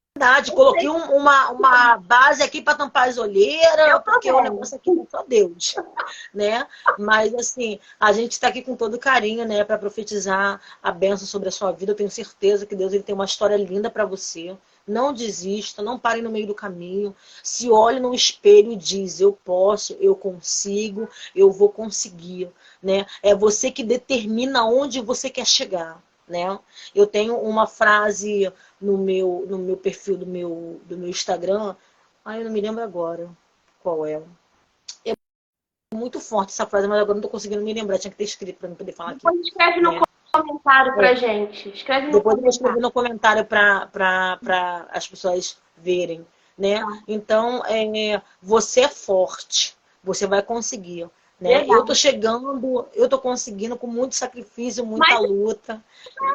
Coloquei uma base aqui para tampar as olheiras, porque o negócio aqui é só Deus, né? Mas assim, a gente está aqui com todo carinho, né, para profetizar a bênção sobre a sua vida. Eu tenho certeza que Deus ele tem uma história linda para você, não desista, não pare no meio do caminho. Se olhe no espelho e diz, eu posso, eu consigo, eu vou conseguir, né? É você que determina onde você quer chegar, né? Eu tenho uma frase no meu perfil do meu Instagram, eu não me lembro agora qual é. É muito forte essa frase, mas agora não tô conseguindo me lembrar, tinha que ter escrito para mim poder falar aqui. Depois escreve no Né? comentário pra gente. Escreve no Depois eu vou comentário. escrever no comentário para as pessoas verem, né? Então, você é forte, você vai conseguir, né? Eu tô chegando, eu tô conseguindo com muito sacrifício, muita luta,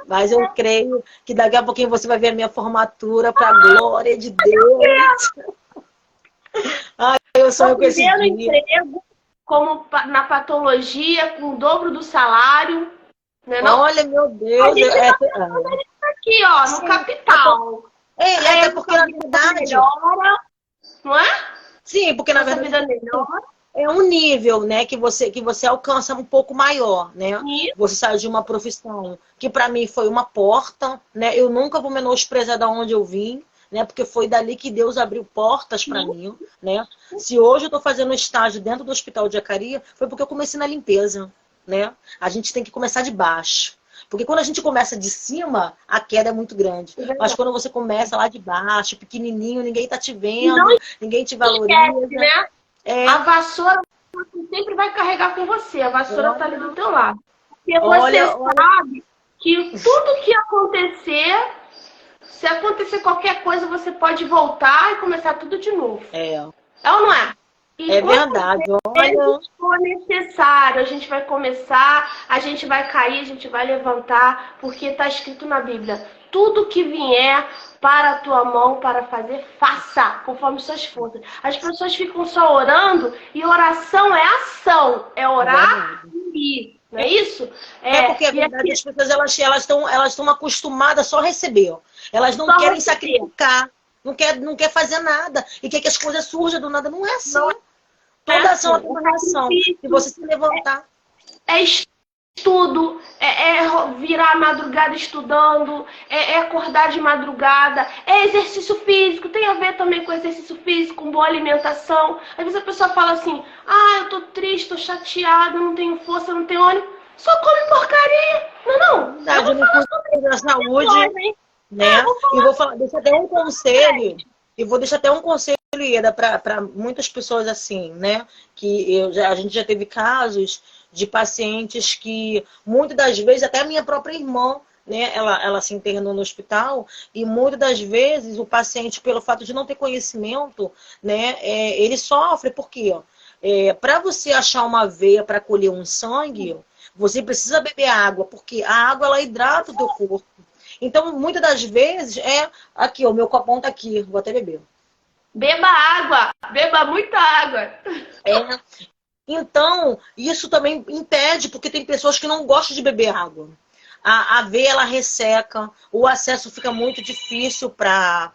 mas eu creio que daqui a pouquinho você vai ver a minha formatura para a glória de Deus. Ai, eu sonho com esse dia. Emprego, como na patologia, com o dobro do salário. Né, não? Olha, meu Deus. Aqui, ó, no capital. Até porque na verdade... Melhora, não é? Sim, porque na verdade... vida melhora. É um nível, né, que você alcança um pouco maior, né? Isso. Você sai de uma profissão que para mim foi uma porta, né? Eu nunca vou menosprezar da onde eu vim, né? Porque foi dali que Deus abriu portas para mim, né? Se hoje eu estou fazendo um estágio dentro do Hospital de Jacareí, foi porque eu comecei na limpeza, né? A gente tem que começar de baixo. Porque quando a gente começa de cima, a queda é muito grande. Mas quando você começa lá de baixo, pequenininho, ninguém tá te vendo, ninguém te valoriza. Esquece, né? A vassoura sempre vai carregar com você. A vassoura tá ali do teu lado. Porque você sabe que tudo que acontecer, se acontecer qualquer coisa, você pode voltar e começar tudo de novo. É ou não é? E é verdade. Olha, se for necessário, a gente vai começar, a gente vai cair, a gente vai levantar, porque está escrito na Bíblia: tudo que vier para a tua mão para fazer, faça, conforme suas forças. As pessoas ficam só orando, e oração é ação, é orar e ir. Não é isso? Porque a verdade, as pessoas elas estão acostumadas só a receber. Elas não querem sacrificar, não quer fazer nada. E quer que as coisas surjam do nada. Não é assim. Toda ação tem uma reação. Se você se levantar. É estudo, é virar a madrugada estudando, é acordar de madrugada, é exercício físico, tem a ver também com exercício físico, com boa alimentação. Às vezes a pessoa fala assim, eu tô triste, tô chateada, não tenho força, não tenho ânimo. Só come porcaria. Não. Eu não cuido da saúde, né? E vou falar, deixa até um conselho. E vou deixar até um conselho, Ieda, para muitas pessoas assim, né? Que a gente já teve casos de pacientes que, muitas das vezes, até a minha própria irmã, né? Ela se internou no hospital e muitas das vezes o paciente, pelo fato de não ter conhecimento, né? Ele sofre, porque para você achar uma veia para colher um sangue, você precisa beber água, porque a água ela hidrata o teu corpo. Então, muitas das vezes, aqui, o meu copão tá aqui, vou até beber. Beba água, beba muita água. Então, isso também impede, porque tem pessoas que não gostam de beber água. A veia, ela resseca, o acesso fica muito difícil para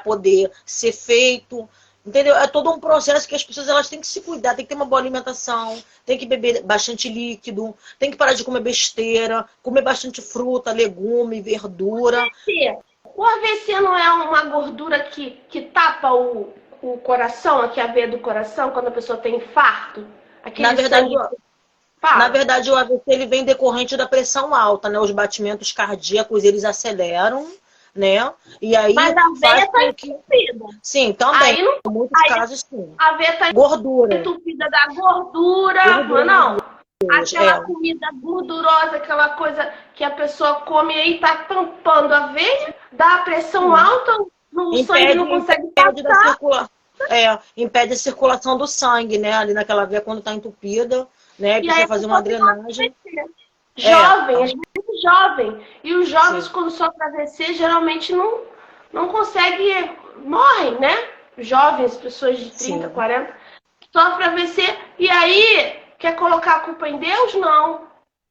poder ser feito. Entendeu? É todo um processo que as pessoas elas têm que se cuidar, tem que ter uma boa alimentação, tem que beber bastante líquido, tem que parar de comer besteira, comer bastante fruta, legume, verdura. O AVC não é uma gordura que tapa o coração, aqui a veia do coração, quando a pessoa tem infarto? Na verdade, o AVC ele vem decorrente da pressão alta, né? Os batimentos cardíacos eles aceleram, né? E aí mas a veia está entupida. Sim, também. Em muitos casos, sim. A veia está entupida da gordura. Não. Aquela comida gordurosa, aquela coisa que a pessoa come e aí tá tampando a veia, dá a pressão alta, o sangue não consegue passar. Impede a circulação do sangue, né? Ali naquela veia quando tá entupida, né? Precisa fazer uma drenagem. Jovem, às vezes jovem. E os jovens, quando sofrem AVC, geralmente não conseguem, morrem, né? Jovens, pessoas de 30, 40, sofrem AVC. E aí, quer colocar a culpa em Deus? Não.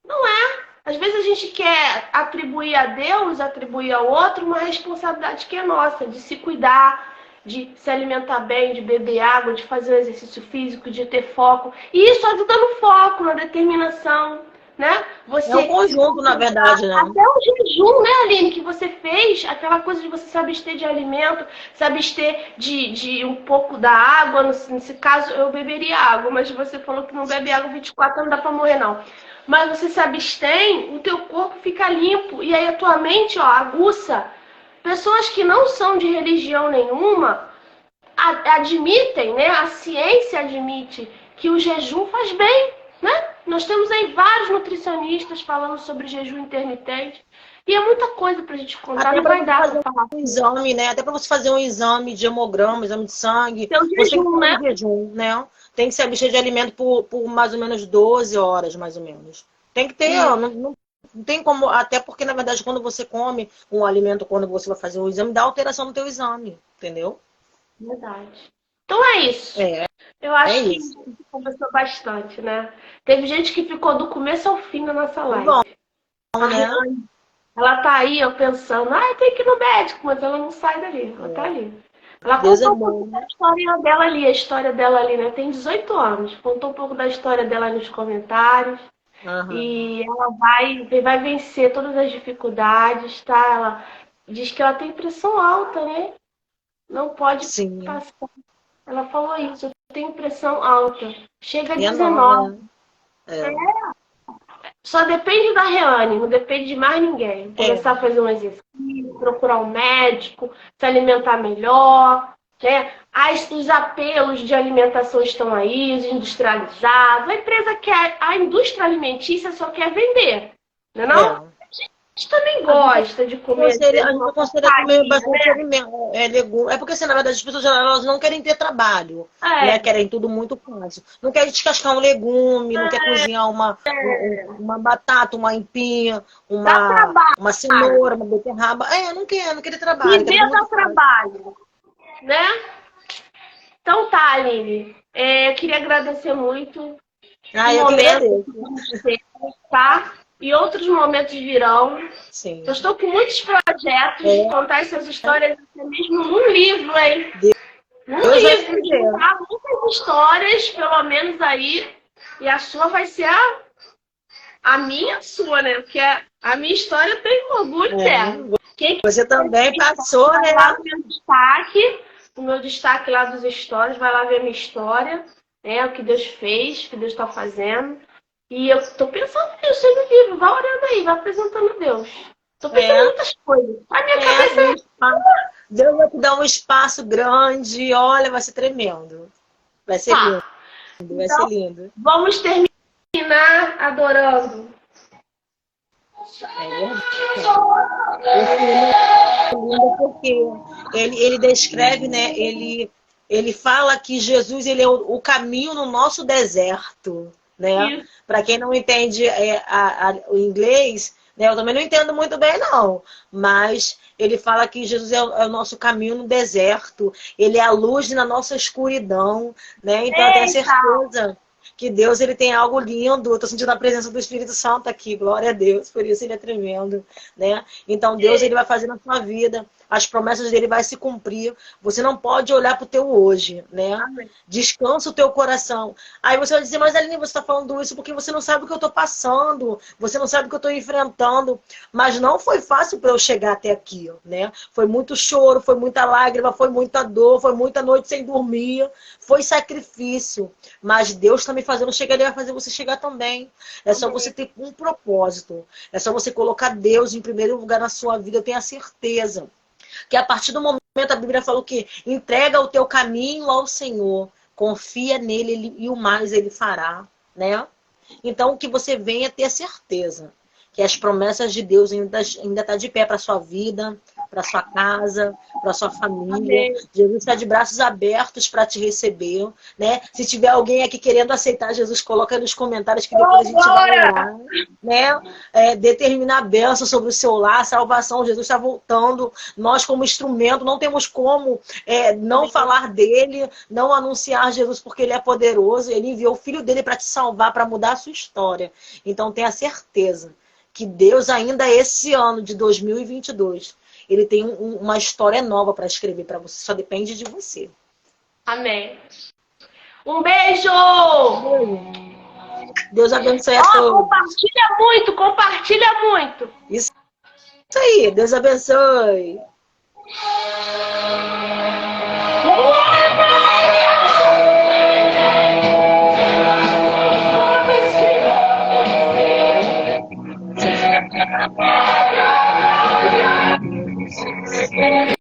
Não é. Às vezes a gente quer atribuir a Deus, atribuir ao outro, uma responsabilidade que é nossa, de se cuidar, de se alimentar bem, de beber água, de fazer um exercício físico, de ter foco. E isso ajuda no foco, na determinação. né? Você, É um conjunto, na verdade, né? até o jejum, né, Aline, que você fez, aquela coisa de você se abster de alimento, se abster de um pouco da água, nesse caso eu beberia água, mas você falou que não bebe água 24 horas, não dá pra morrer não. Mas você se abstém, o teu corpo fica limpo, e aí a tua mente, ó, aguça. Pessoas que não são de religião nenhuma admitem, né, a ciência admite que o jejum faz bem, né? Nós temos aí vários nutricionistas falando sobre jejum intermitente. E é muita coisa pra gente contar, Até não para vai você dar fazer pra falar. um exame, né? Até para você fazer um exame de hemograma, exame de sangue, Tem o você tem que jejum, fazer né? um jejum, né? Tem que se abster de alimento por mais ou menos 12 horas, mais ou menos. Tem que ter, ó, Isso, não tem como, até porque, na verdade, quando você come um alimento, quando você vai fazer um exame, dá alteração no teu exame, entendeu? verdade. Então é isso. É, Eu é acho que a isso. gente conversou bastante, né? Teve gente que ficou do começo ao fim da nossa Que live. bom, A né? Riane, ela tá aí, eu pensando, tem que ir no médico, mas ela não sai dali, ela tá É. ali. Ela Deus é contou um pouco bom, da né? história dela ali, a história dela ali, né? Tem 18 anos. Contou um pouco da história dela nos comentários. Aham. E ela vai vencer todas as dificuldades, tá? Ela diz que ela tem pressão alta, né? Não pode Sim. passar. Ela falou isso, eu tenho pressão alta. Chega a E é nova, 19. né? É. Só depende da Reane, não depende de mais ninguém. É. Começar a fazer um exercício, procurar um médico, se alimentar melhor, né? Os apelos de alimentação estão aí, os industrializados. A empresa quer, a indústria alimentícia só quer vender, não é não? É. A gente também gosta de comer, às A vezes, gente uma aconselha comer porcaria, bastante alimento, legume. É porque, assim, na verdade, as pessoas elas não querem ter trabalho, né? né? Querem tudo muito fácil. Não quer descascar um legume, não quer cozinhar uma batata, uma empinha, Dá trabalho. uma cenoura, uma beterraba. Não quer ter trabalho, quer tudo Viver dá muito fácil. trabalho, né? Então tá, Aline. Eu queria agradecer muito o Eu que momento agradeço. que vamos ter, tá? E outros momentos virão. Sim. Eu estou com muitos projetos de É, contar essas histórias até mesmo num livro, hein? Num Deus vai livro, de fazer. contar muitas histórias, pelo menos aí. E a sua vai ser a minha, a sua, né? Porque a minha história eu tenho orgulho dela. É. Quem Você também passou, vai né? lá no meu destaque lá dos stories, vai lá ver a minha história, né? O que Deus fez, o que Deus está fazendo. E eu tô pensando nisso aí no livro, vai orando aí, vai apresentando a Deus. Tô pensando em É. muitas coisas. A minha É, cabeça Deus vai te dar um espaço grande, olha, vai ser tremendo. Vai ser lindo, tá. vai ser Então, lindo. vamos terminar adorando. É verdade. Esse hino é lindo porque ele descreve, né? Ele fala que Jesus ele é o caminho no nosso deserto, né? Isso. Para quem não entende o inglês, né? Eu também não entendo muito bem, não. Mas ele fala que Jesus é o nosso caminho no deserto. Ele é a luz na nossa escuridão, né? Então eu tenho Eita! certeza que Deus ele tem algo lindo. Eu tô sentindo a presença do Espírito Santo aqui. Glória a Deus. Por isso ele é tremendo, né? Então Deus ele vai fazer na sua vida. As promessas dele vai se cumprir. Você não pode olhar para o teu hoje, né? Amém. Descansa o teu coração. Aí você vai dizer, mas Aline, você está falando isso porque você não sabe o que eu estou passando. Você não sabe o que eu estou enfrentando. Mas não foi fácil para eu chegar até aqui, né? Foi muito choro, foi muita lágrima, foi muita dor, foi muita noite sem dormir. Foi sacrifício. Mas Deus está me fazendo chegar, ele vai fazer você chegar também. É só você ter um propósito. É só você colocar Deus em primeiro lugar na sua vida, eu tenho a certeza. Que a partir do momento, a Bíblia falou que entrega o teu caminho ao Senhor, confia nele e o mais ele fará, né? Então, que você venha ter certeza que as promessas de Deus ainda tá de pé para sua vida, para sua casa, para sua família. Amém. Jesus está de braços abertos para te receber, né? Se tiver alguém aqui querendo aceitar Jesus, coloca aí nos comentários que depois a gente vai orar, né? Determinar a bênção sobre o seu lar, salvação. Jesus está voltando. Nós, como instrumento, não temos como não falar dele, não anunciar Jesus, porque ele é poderoso. Ele enviou o filho dele para te salvar, para mudar a sua história. Então, tenha certeza que Deus ainda esse ano de 2022, ele tem uma história nova para escrever para você. Só depende de você. Amém. Um beijo! Deus abençoe a Ó, todos. compartilha muito, compartilha muito. Isso aí, Deus abençoe.